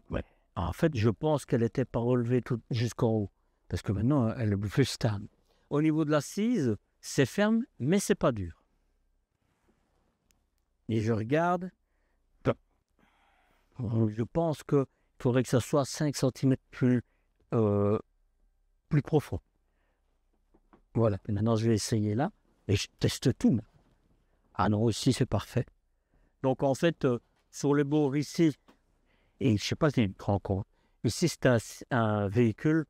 Ouais. En fait, je pense qu'elle n'était pas relevée jusqu'en haut. Parce que maintenant, elle est plus stable. Au niveau de l'assise, c'est ferme, mais c'est pas dur. Et je regarde. Je pense qu'il faudrait que ça soit 5 cm plus profond. Voilà. Et maintenant, je vais essayer là. Et je teste tout. Ah non, ici, c'est parfait. Donc, en fait, sur les bords ici, et je ne sais pas si tu te rends compte, ici, c'est un véhicule,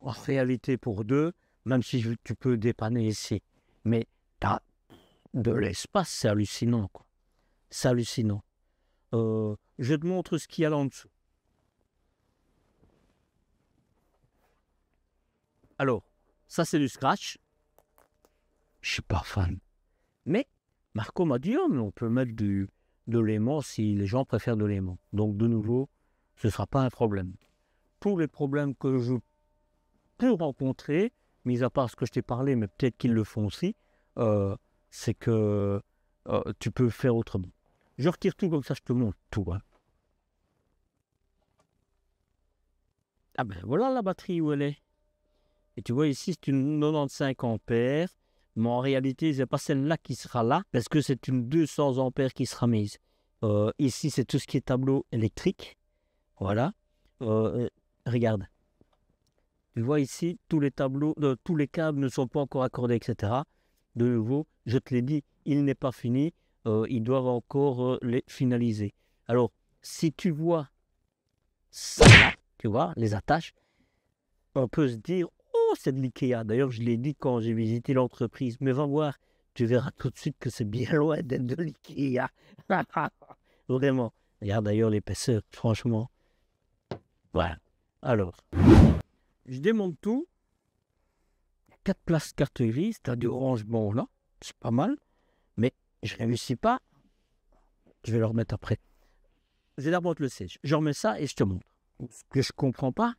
en réalité, pour 2, même si tu peux dépanner ici. Mais tu as de l'espace, c'est hallucinant, quoi. C'est hallucinant. Je te montre ce qu'il y a là en dessous. Alors, ça c'est du scratch. Je suis pas fan. Mais Marco m'a dit, oh, mais on peut mettre de l'aimant si les gens préfèrent de l'aimant. Donc de nouveau, ce ne sera pas un problème. Tous les problèmes que je peux rencontrer, mis à part ce que je t'ai parlé, mais peut-être qu'ils le font aussi, c'est que tu peux faire autrement. Je retire tout comme ça, je te montre tout. Hein. Ah ben voilà la batterie où elle est. Et tu vois ici, c'est une 95 ampères. Mais en réalité, ce n'est pas celle-là qui sera là, parce que c'est une 200 ampères qui sera mise. Ici, c'est tout ce qui est tableau électrique. Voilà. Regarde. Tu vois ici, tous les tableaux, tous les câbles ne sont pas encore accordés, etc. De nouveau, je te l'ai dit, il n'est pas fini. Ils doivent encore les finaliser. Alors, si tu vois ça là, tu vois, les attaches, on peut se dire, oh, c'est de l'IKEA. D'ailleurs, je l'ai dit quand j'ai visité l'entreprise. Mais va voir, tu verras tout de suite que c'est bien loin d'être de l'IKEA. Vraiment. Regarde d'ailleurs l'épaisseur, franchement. Voilà. Alors, je démonte tout. 4 places carte grise, tu as du rangement là. C'est pas mal. Mais je ne réussis pas. Je vais le remettre après. Je vais remonter le siège. Je remets ça et je te montre. Ce que je ne comprends pas,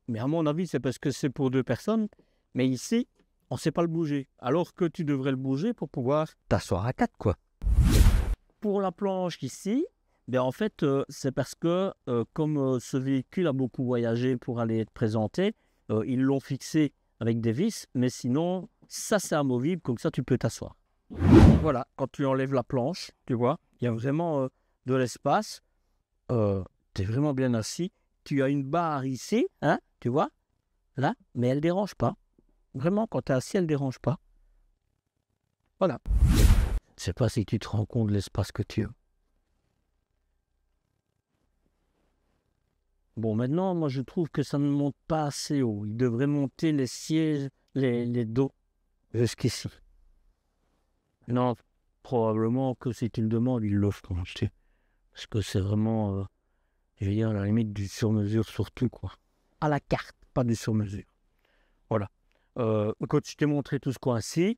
mais à mon avis, c'est parce que c'est pour 2 personnes. Mais ici, on ne sait pas le bouger. Alors que tu devrais le bouger pour pouvoir t'asseoir à 4, quoi. Pour la planche ici, ben en fait, c'est parce que comme ce véhicule a beaucoup voyagé pour aller être présenté, ils l'ont fixé avec des vis. Mais sinon, ça, c'est amovible. Comme ça, tu peux t'asseoir. Voilà, quand tu enlèves la planche, tu vois, il y a vraiment de l'espace. Tu es vraiment bien assis. Tu as une barre ici, hein, tu vois, là, mais elle ne dérange pas. Vraiment, quand tu es assis, elle ne dérange pas. Voilà. Je ne sais pas si tu te rends compte de l'espace que tu as. Bon, maintenant, moi, je trouve que ça ne monte pas assez haut. Il devrait monter les sièges, les dos, jusqu'ici. Non, probablement que si tu le demandes, ils le feront. Parce que c'est vraiment... je veux dire, à la limite du sur-mesure surtout, quoi. À la carte, pas du sur-mesure. Voilà. Quand je t'ai montré tout ce coin-ci,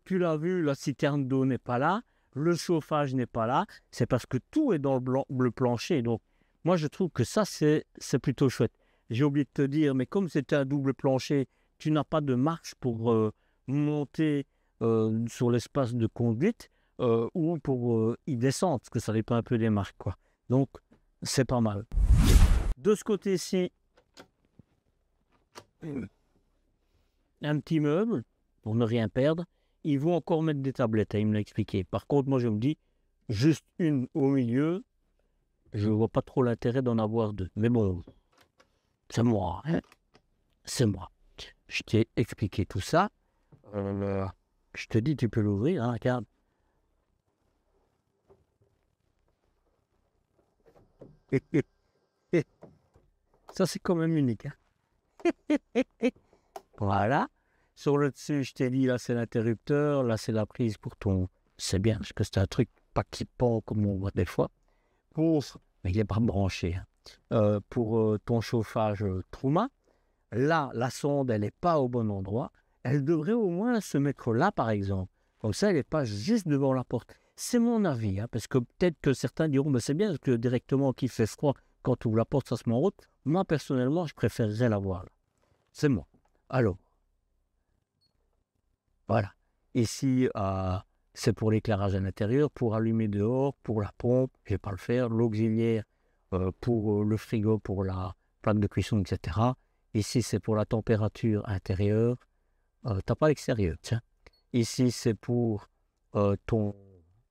tu l'as vu, la citerne d'eau n'est pas là, le chauffage n'est pas là, c'est parce que tout est dans le plancher. Donc, moi, je trouve que ça, c'est plutôt chouette. J'ai oublié de te dire, mais comme c'était un double plancher, tu n'as pas de marche pour monter sur l'espace de conduite ou pour y descendre, parce que ça dépend un peu des marques, quoi. Donc, c'est pas mal. De ce côté-ci, un petit meuble pour ne rien perdre. Ils vont encore mettre des tablettes, il me l'a expliqué. Par contre, moi, je me dis, juste une au milieu, je ne vois pas trop l'intérêt d'en avoir 2. Mais bon, c'est moi. Hein, c'est moi. Je t'ai expliqué tout ça. Je te dis, tu peux l'ouvrir, hein, regarde. Ça, c'est quand même unique. Hein. Voilà. Sur le dessus, je t'ai dit, là, c'est l'interrupteur. Là, c'est la prise pour ton... C'est bien, parce que c'est un truc pas qui pend comme on voit des fois. Mais il n'est pas branché. Hein. Pour ton chauffage Truma, là, la sonde, elle n'est pas au bon endroit. Elle devrait au moins se mettre là, par exemple. Comme ça, elle n'est pas juste devant la porte. C'est mon avis, hein, parce que peut-être que certains diront, mais c'est bien que directement qu'il fait froid, quand tu ouvres la porte, ça se met en route. Moi, personnellement, je préférerais la voir là. C'est moi. Alors, voilà. Ici, c'est pour l'éclairage à l'intérieur, pour allumer dehors, pour la pompe, je ne vais pas le faire. L'auxiliaire, pour le frigo, pour la plaque de cuisson, etc. Ici, c'est pour la température intérieure. Tu n'as pas l'extérieur, tiens. Ici, c'est pour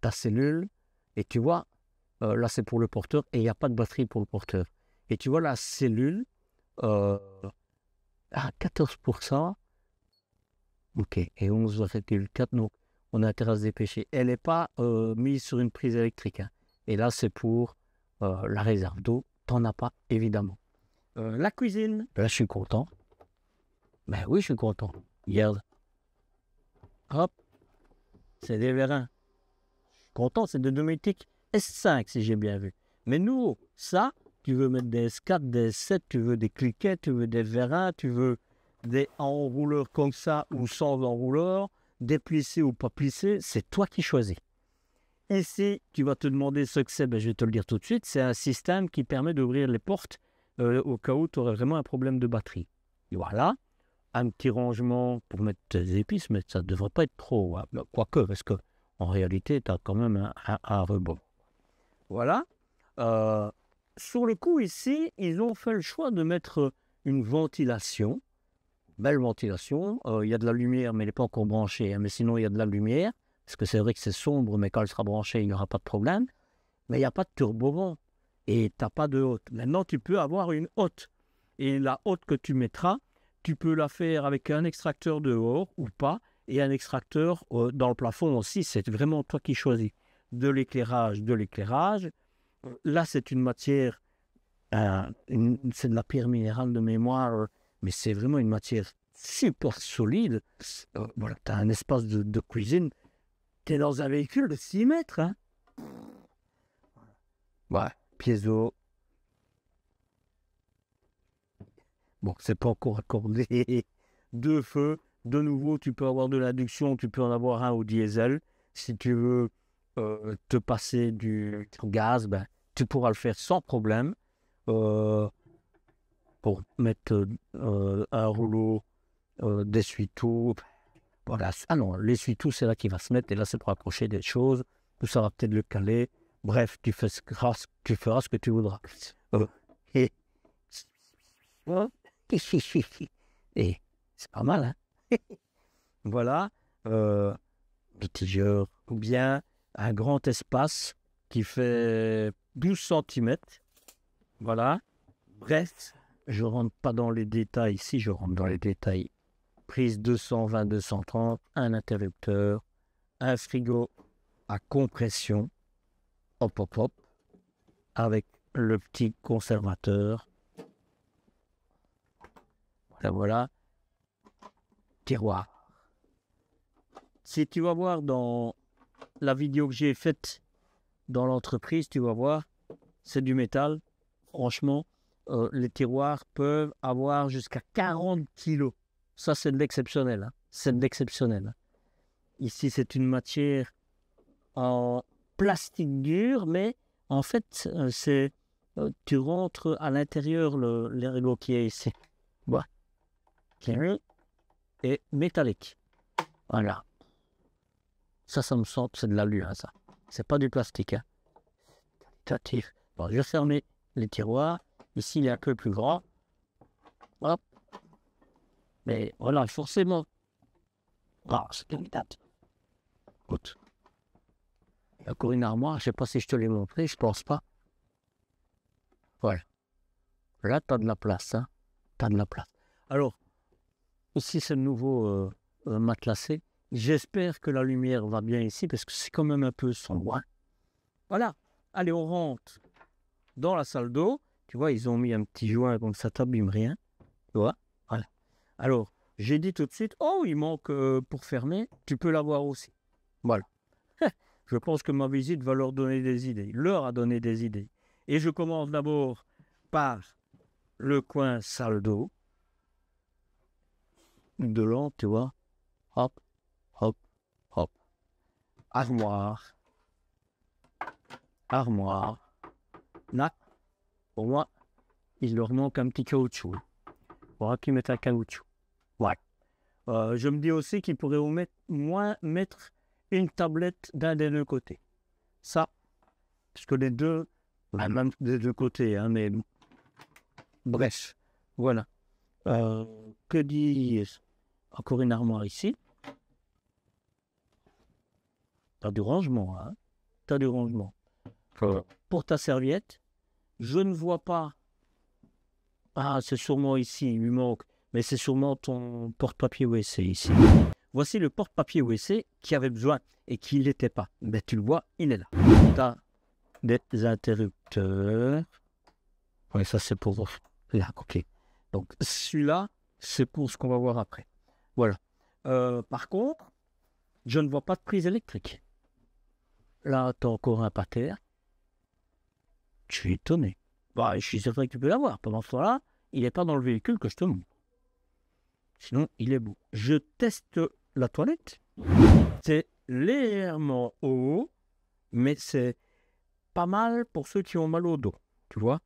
ta cellule. Et tu vois, là, c'est pour le porteur. Et il n'y a pas de batterie pour le porteur. Et tu vois, la cellule, à 14%. Ok. Et 11,4. Donc, on a intérêt à se dépêcher. Elle n'est pas mise sur une prise électrique. Hein. Et là, c'est pour la réserve d'eau. Tu n'en as pas, évidemment. La cuisine. Là, je suis content. Ben oui, je suis content. Regarde. Hop. C'est des vérins. Content, c'est de Dometic S5 si j'ai bien vu. Mais nous, ça, tu veux mettre des S4, des S7, tu veux des cliquets, tu veux des vérins, tu veux des enrouleurs comme ça ou sans enrouleur, des plissés ou pas plissés, c'est toi qui choisis. Ici, tu vas te demander ce que c'est, ben, je vais te le dire tout de suite, c'est un système qui permet d'ouvrir les portes au cas où tu aurais vraiment un problème de batterie. Et voilà. Un petit rangement pour mettre tes épices, mais ça ne devrait pas être trop. Hein. Quoique, parce que en réalité, tu as quand même un rebond. Voilà. Sur le coup, ici, ils ont fait le choix de mettre une ventilation. Belle ventilation. Il y a de la lumière, mais elle n'est pas encore branchée. Hein, mais sinon, il y a de la lumière. Parce que c'est vrai que c'est sombre, mais quand elle sera branchée, il n'y aura pas de problème. Mais il n'y a pas de turbo-vent. Et tu n'as pas de hotte. Maintenant, tu peux avoir une hotte. Et la hotte que tu mettras, tu peux la faire avec un extracteur dehors ou pas, et un extracteur dans le plafond aussi. C'est vraiment toi qui choisis. De l'éclairage. Là, c'est une matière, c'est de la pierre minérale de mémoire, mais c'est vraiment une matière super solide. Voilà, tu as un espace de cuisine. Tu es dans un véhicule de 6 mètres. Hein. Ouais, piezo. Bon, c'est pas encore accordé. 2 feux. De nouveau, tu peux avoir de l'induction, tu peux en avoir un au diesel. Si tu veux te passer du gaz, ben, tu pourras le faire sans problème. Pour mettre un rouleau d'essuie-tout. Voilà. Ah non, l'essuie-tout, c'est là qu'il va se mettre. Et là, c'est pour accrocher des choses. Tout ça va peut-être le caler. Bref, tu feras ce que tu voudras. Et c'est pas mal, hein. Voilà. Mitigeur. Ou bien un grand espace qui fait 12 cm. Voilà. Bref, je ne rentre pas dans les détails. Si je rentre dans les détails. Prise 220-230, un interrupteur, un frigo à compression. Hop, hop, hop. Avec le petit conservateur. Voilà, voilà. Tiroir. Si tu vas voir dans la vidéo que j'ai faite dans l'entreprise, tu vas voir, c'est du métal. Franchement, les tiroirs peuvent avoir jusqu'à 40 kilos. Ça, c'est de l'exceptionnel. Hein. C'est de l'exceptionnel. Hein. Ici, c'est une matière en plastique dur, mais en fait, tu rentres à l'intérieur l'ergot qui est ici. Voilà. Et métallique. Voilà. Ça me semble, c'est de l'alu, hein, ça. C'est pas du plastique. Hein. Qualitatif. Bon, je vais fermer les tiroirs. Ici, il est un peu plus grand. Hop. Mais voilà, forcément. Ah, c'est une date. Écoute. Il y a encore une armoire. Je ne sais pas si je te l'ai montré. Je pense pas. Voilà. Là, tu as de la place. Hein. Tu as de la place. Alors, ici, c'est le nouveau matelassé. J'espère que la lumière va bien ici parce que c'est quand même un peu sombre. Hein. Voilà. Allez, on rentre dans la salle d'eau, tu vois, ils ont mis un petit joint comme ça t'abîme rien. Tu vois, voilà. Alors, j'ai dit tout de suite, oh, il manque pour fermer, tu peux l'avoir aussi. Voilà. Je pense que ma visite va leur donner des idées, leur a donné des idées. Et je commence d'abord par le coin salle d'eau. De long, tu vois. Hop, hop, hop. Armoire. Armoire. Là, pour moi, il leur manque un petit caoutchouc. Faudra qu'ils mettent un caoutchouc. Ouais. Je me dis aussi qu'ils pourraient mettre une tablette d'un des deux côtés. Ça, parce que les deux, même des deux côtés, hein, mais bref, voilà. Que dire? Encore une armoire ici. T'as du rangement, hein? T'as du rangement. Pour ta serviette, je ne vois pas. Ah, c'est sûrement ici, il lui manque. Mais c'est sûrement ton porte-papier WC ici. Voici le porte-papier WC qui avait besoin et qui n'était pas. Mais tu le vois, il est là. Tu as des interrupteurs. Oui, ça c'est pour... Là, ok. Donc celui-là, c'est pour ce qu'on va voir après. Voilà. Par contre, je ne vois pas de prise électrique. Là, tu as encore un pater. Je suis étonné. Bah, je suis certain que tu peux l'avoir. Pendant ce temps-là, il n'est pas dans le véhicule que je te montre. Sinon, il est beau. Je teste la toilette. C'est légèrement haut, mais c'est pas mal pour ceux qui ont mal au dos. Tu vois,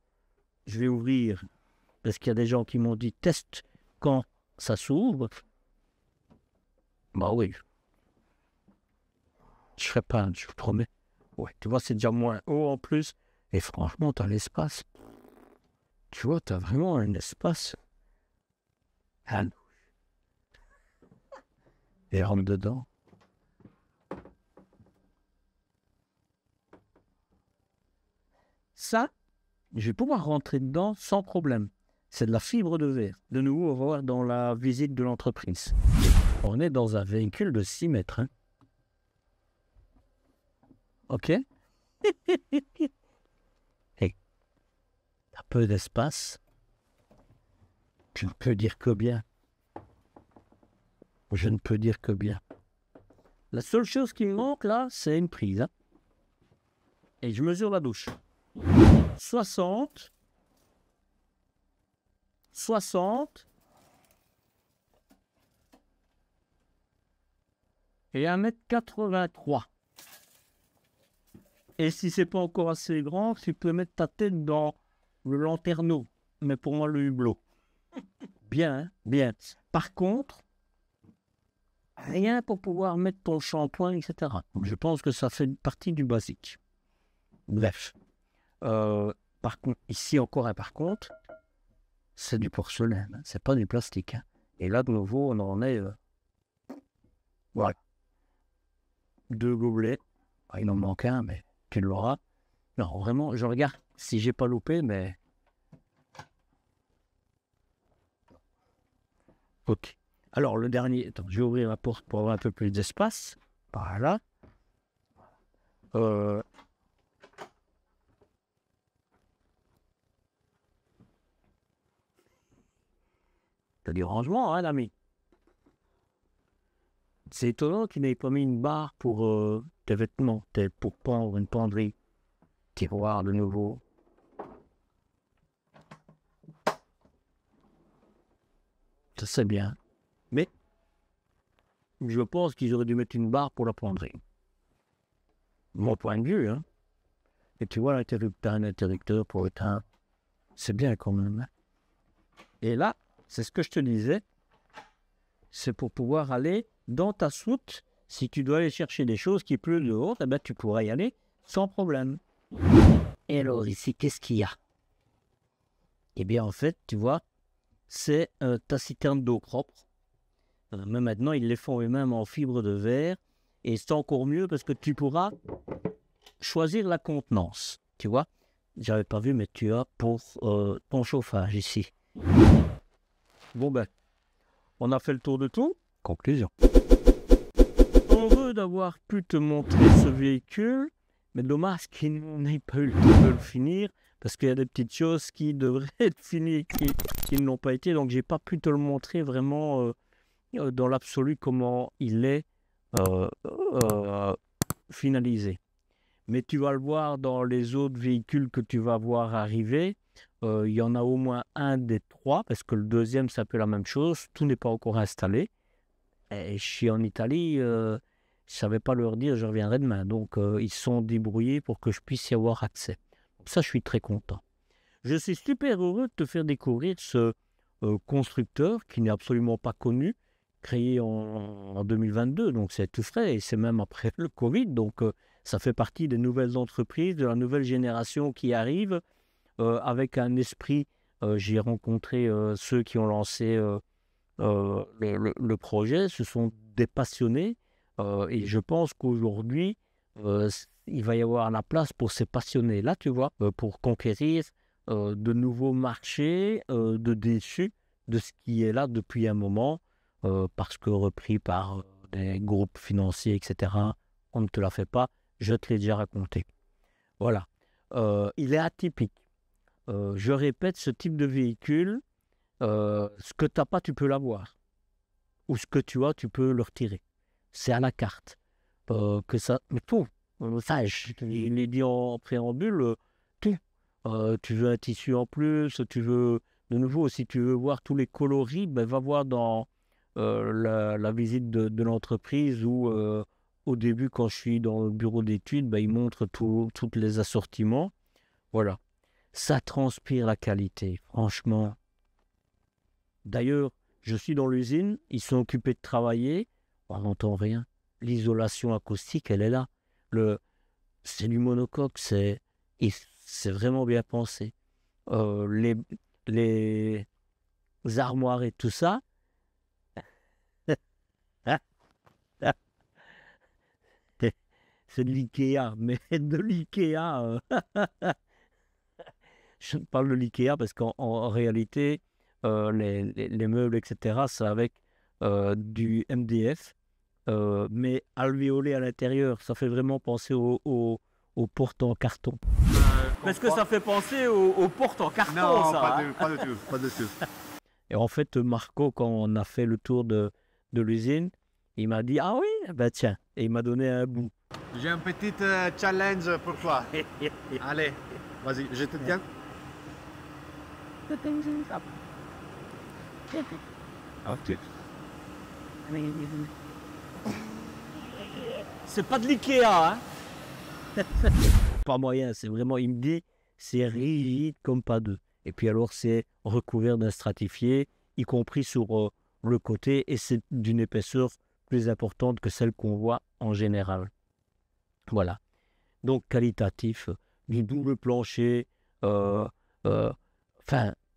je vais ouvrir, parce qu'il y a des gens qui m'ont dit teste quand ça s'ouvre. Bah oui. Je ferai pas, je vous promets. Ouais, tu vois, c'est déjà moins haut en plus. Et franchement, tu as l'espace. Tu vois, tu as vraiment un espace. Ah, et rentre dedans. Ça, je vais pouvoir rentrer dedans sans problème. C'est de la fibre de verre. De nouveau, on va voir dans la visite de l'entreprise. On est dans un véhicule de 6 mètres. Hein. Ok. Hey, t'as peu d'espace. Tu ne peux dire que bien. Je ne peux dire que bien. La seule chose qui me manque là, c'est une prise. Hein. Et je mesure la douche. 60. 60. Et 1,83 m. Et si c'est pas encore assez grand, tu peux mettre ta tête dans le lanterneau. Mais pour moi, le hublot. Bien, hein, bien. Par contre, rien pour pouvoir mettre ton shampoing, etc. Je pense que ça fait partie du basique. Bref. Par contre, ici encore un par contre, c'est du porcelaine, hein, c'est pas du plastique. Hein. Et là, de nouveau, on en est... voilà. 2 gobelets. Ah, il en manque un, mais tu l'auras. Non, vraiment, je regarde si j'ai pas loupé, mais... Ok. Alors, le dernier... Attends, je vais ouvrir la porte pour avoir un peu plus d'espace. Voilà. T'as du rangement, hein, l'ami? C'est étonnant qu'il n'ait pas mis une barre pour tes vêtements, pour pendre une penderie. Tiroir de nouveau. Ça, c'est bien. Mais, je pense qu'ils auraient dû mettre une barre pour la penderie. Mon point de vue, hein. Et tu vois, l'interrupteur, un interrupteur pour éteindre. C'est bien quand même. Hein. Et là, c'est ce que je te disais. C'est pour pouvoir aller dans ta soute. Si tu dois aller chercher des choses qui pleuvent dehors, eh ben, tu pourras y aller sans problème. Et alors ici, qu'est-ce qu'il y a? Eh bien, en fait, tu vois, c'est ta citerne d'eau propre. Mais maintenant, ils les font eux-mêmes en fibre de verre. Et c'est encore mieux parce que tu pourras choisir la contenance. Tu vois, j'avais pas vu, mais tu as pour ton chauffage ici. Bon ben, on a fait le tour de tout. Conclusion. Heureux d'avoir pu te montrer ce véhicule, mais dommage qu'il n'ait pas eu le temps de le finir, parce qu'il y a des petites choses qui devraient être finies, qui ne l'ont pas été. Donc, j'ai pas pu te le montrer vraiment dans l'absolu comment il est finalisé. Mais tu vas le voir dans les autres véhicules que tu vas voir arriver. Il y en a au moins un des trois, parce que le deuxième, c'est un peu la même chose. Tout n'est pas encore installé. Et je suis en Italie, je ne savais pas leur dire, je reviendrai demain. Donc, ils se sont débrouillés pour que je puisse y avoir accès. Donc, ça, je suis très content. Je suis super heureux de te faire découvrir ce constructeur qui n'est absolument pas connu, créé en 2022. Donc, c'est tout frais et c'est même après le Covid. Donc, ça fait partie des nouvelles entreprises, de la nouvelle génération qui arrive avec un esprit. J'ai rencontré ceux qui ont lancé le projet. Ce sont des passionnés et je pense qu'aujourd'hui, il va y avoir la place pour ces passionnés. Là, tu vois, pour conquérir de nouveaux marchés, de déçus de ce qui est là depuis un moment, parce que repris par des groupes financiers, etc., on ne te la fait pas. Je te l'ai déjà raconté. Voilà. Il est atypique. Je répète, ce type de véhicule, ce que tu n'as pas, tu peux l'avoir. Ou ce que tu as, tu peux le retirer. C'est à la carte. Que ça, mais tout. Ça, je l'ai dit en préambule, tout. Tu veux un tissu en plus, tu veux, de nouveau, si tu veux voir tous les coloris, ben, va voir dans la visite de l'entreprise où au début, quand je suis dans le bureau d'études, ben, ils montrent tous les assortiments. Voilà. Ça transpire la qualité, franchement. D'ailleurs, je suis dans l'usine, ils sont occupés de travailler, on n'entend rien. L'isolation acoustique, elle est là. C'est du monocoque, c'est vraiment bien pensé. Les armoires et tout ça, c'est de l'IKEA, mais de l'IKEA. Je parle de l'IKEA parce qu'en réalité, les meubles, etc., c'est avec du MDF, mais alvéolé à l'intérieur. Ça fait vraiment penser aux portes en carton. Parce que ça fait penser aux portes en carton, non, ça. pas du tout, pas du tout. Et en fait, Marco, quand on a fait le tour de l'usine, il m'a dit « Ah oui, ben tiens », et il m'a donné un bout. J'ai un petit challenge pour toi. Allez, vas-y, je te tiens. C'est pas de l'IKEA, hein. Pas moyen, c'est vraiment, il me dit, c'est rigide comme pas deux. Et puis alors, c'est recouvert d'un stratifié, y compris sur le côté, et c'est d'une épaisseur plus importante que celle qu'on voit en général. Voilà. Donc, qualitatif, du double plancher, enfin,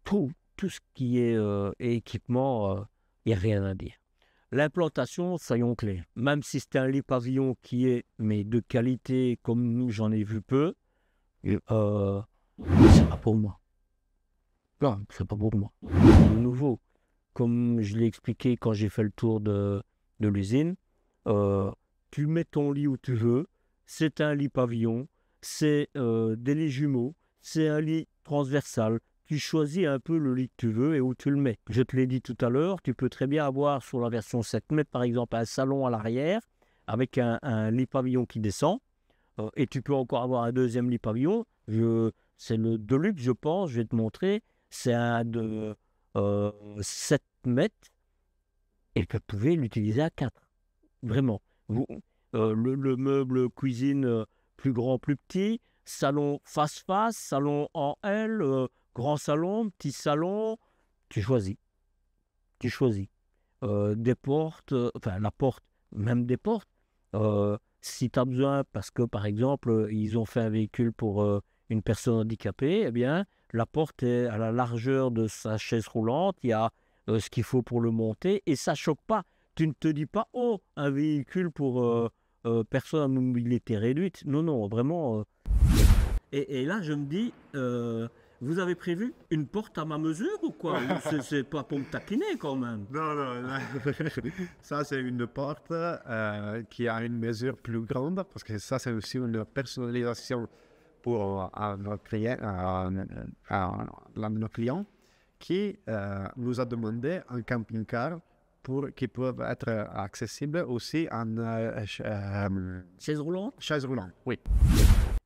tout ce qui est équipement, il n'y a rien à dire. L'implantation, soyons clairs, même si c'est un lit pavillon qui est, mais de qualité comme nous, j'en ai vu peu, c'est pas pour moi. Non, c'est pas pour moi. De nouveau, comme je l'ai expliqué quand j'ai fait le tour de l'usine, tu mets ton lit où tu veux, c'est un lit pavillon, c'est des lits jumeaux, c'est un lit transversal. Tu choisis un peu le lit que tu veux et où tu le mets. Je te l'ai dit tout à l'heure, tu peux très bien avoir sur la version 7 mètres, par exemple, un salon à l'arrière avec un lit pavillon qui descend. Et tu peux encore avoir un deuxième lit pavillon. C'est le Deluxe, je pense, je vais te montrer. C'est un de 7 mètres et vous pouvez l'utiliser à 4. Vraiment. Le meuble cuisine plus grand, plus petit, salon face-face, salon en L, grand salon, petit salon, tu choisis. Tu choisis. Des portes, enfin la porte, même des portes, si tu as besoin, parce que par exemple, ils ont fait un véhicule pour une personne handicapée, eh bien, la porte est à la largeur de sa chaise roulante, il y a ce qu'il faut pour le monter, et ça ne choque pas. Tu ne te dis pas, oh, un véhicule pour personne à mobilité réduite. Non, non, vraiment. Et là, je me dis, vous avez prévu une porte à ma mesure ou quoi? C'est pas pour me taquiner quand même. Non, non, non. Ça, c'est une porte qui a une mesure plus grande, parce que ça, c'est aussi une personnalisation pour l'un de nos clients qui nous a demandé un camping-car qui peut être accessible aussi en Chaise roulante? chaise roulante. Oui.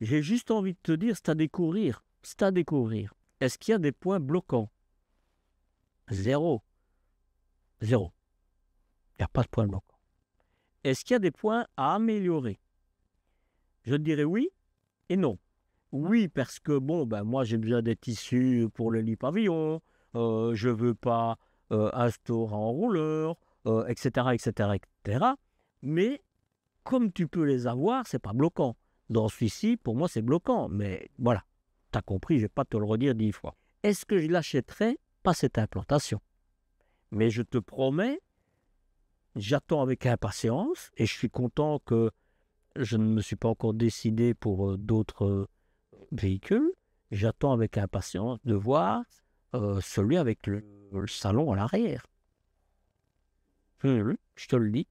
J'ai juste envie de te dire, c'est à découvrir. C'est à découvrir. Est-ce qu'il y a des points bloquants? Zéro. Zéro. Il n'y a pas de point bloquant. Est-ce qu'il y a des points à améliorer? Je dirais oui et non. Oui, parce que bon, ben moi j'ai besoin des tissus pour le lit pavillon, je ne veux pas un store en rouleur, etc., etc., etc. Mais comme tu peux les avoir, c'est pas bloquant. Dans celui-ci, pour moi, c'est bloquant. Mais voilà, tu as compris, je ne vais pas te le redire 10 fois. Est-ce que je l'achèterais? Pas cette implantation. Mais je te promets, j'attends avec impatience et je suis content que je ne me suis pas encore décidé pour d'autres véhicules. J'attends avec impatience de voir celui avec le salon à l'arrière. Je te le dis.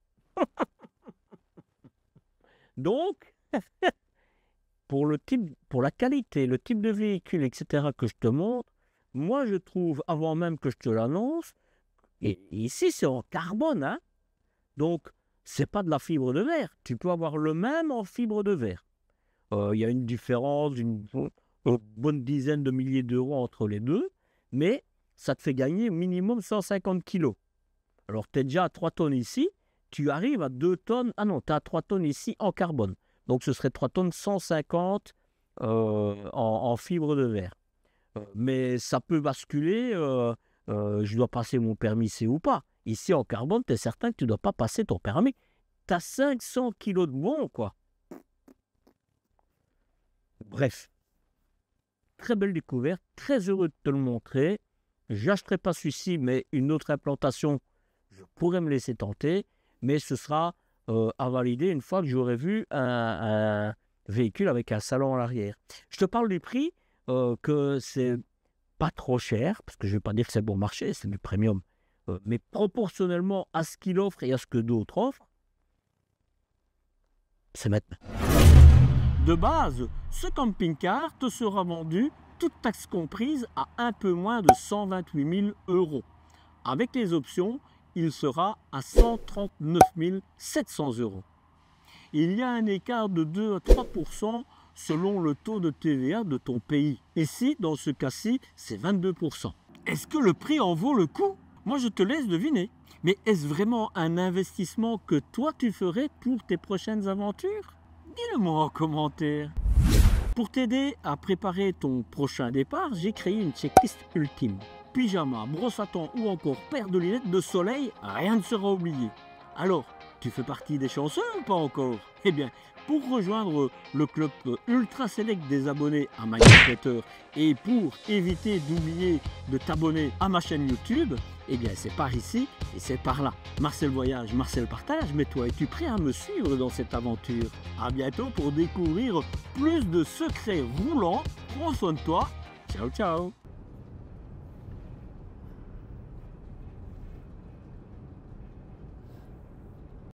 Donc, pour la qualité, le type de véhicule, etc., que je te montre, moi je trouve, avant même que je te l'annonce, et ici c'est en carbone, hein, donc c'est pas de la fibre de verre. Tu peux avoir le même en fibre de verre. Il y a une différence d'une bonne dizaine de milliers d'euros entre les deux, mais ça te fait gagner minimum 150 kilos. Alors tu es déjà à 3 tonnes ici, tu arrives à 2 tonnes, ah non, tu es à 3 tonnes ici en carbone. Donc ce serait 3 tonnes 150 en fibre de verre. Mais ça peut basculer, je dois passer mon permis C ou pas. Ici en carbone, tu es certain que tu ne dois pas passer ton permis. Tu as 500 kilos de bon, quoi. Bref, très belle découverte, très heureux de te le montrer. Je n'achèterai pas celui-ci, mais une autre implantation, je pourrais me laisser tenter, mais ce sera à valider une fois que j'aurai vu un véhicule avec un salon à l'arrière. Je te parle du prix, que c'est pas trop cher, parce que je ne vais pas dire que c'est bon marché, c'est du premium, mais proportionnellement à ce qu'il offre et à ce que d'autres offrent, c'est maintenant. De base, ce camping-car te sera vendu, toute taxe comprise, à un peu moins de 128 000 euros. Avec les options, il sera à 139 700 euros. Il y a un écart de 2 à 3% selon le taux de TVA de ton pays. Ici, dans ce cas-ci, c'est 22%. Est-ce que le prix en vaut le coup? Moi, je te laisse deviner. Mais est-ce vraiment un investissement que toi, tu ferais pour tes prochaines aventures? Dis-le-moi en commentaire. Pour t'aider à préparer ton prochain départ, j'ai créé une checklist ultime. Pyjama, brosse à dents ou encore paire de lunettes de soleil, rien ne sera oublié. Alors, tu fais partie des chanceux ou pas encore? Eh bien, pour rejoindre le club ultra select des abonnés à ma newsletter et pour éviter d'oublier de t'abonner à ma chaîne YouTube, eh bien c'est par ici et c'est par là. Marcel Voyage, Marcel Partage, mais toi, es-tu prêt à me suivre dans cette aventure? À bientôt pour découvrir plus de secrets roulants. Prends soin de toi. Ciao, ciao.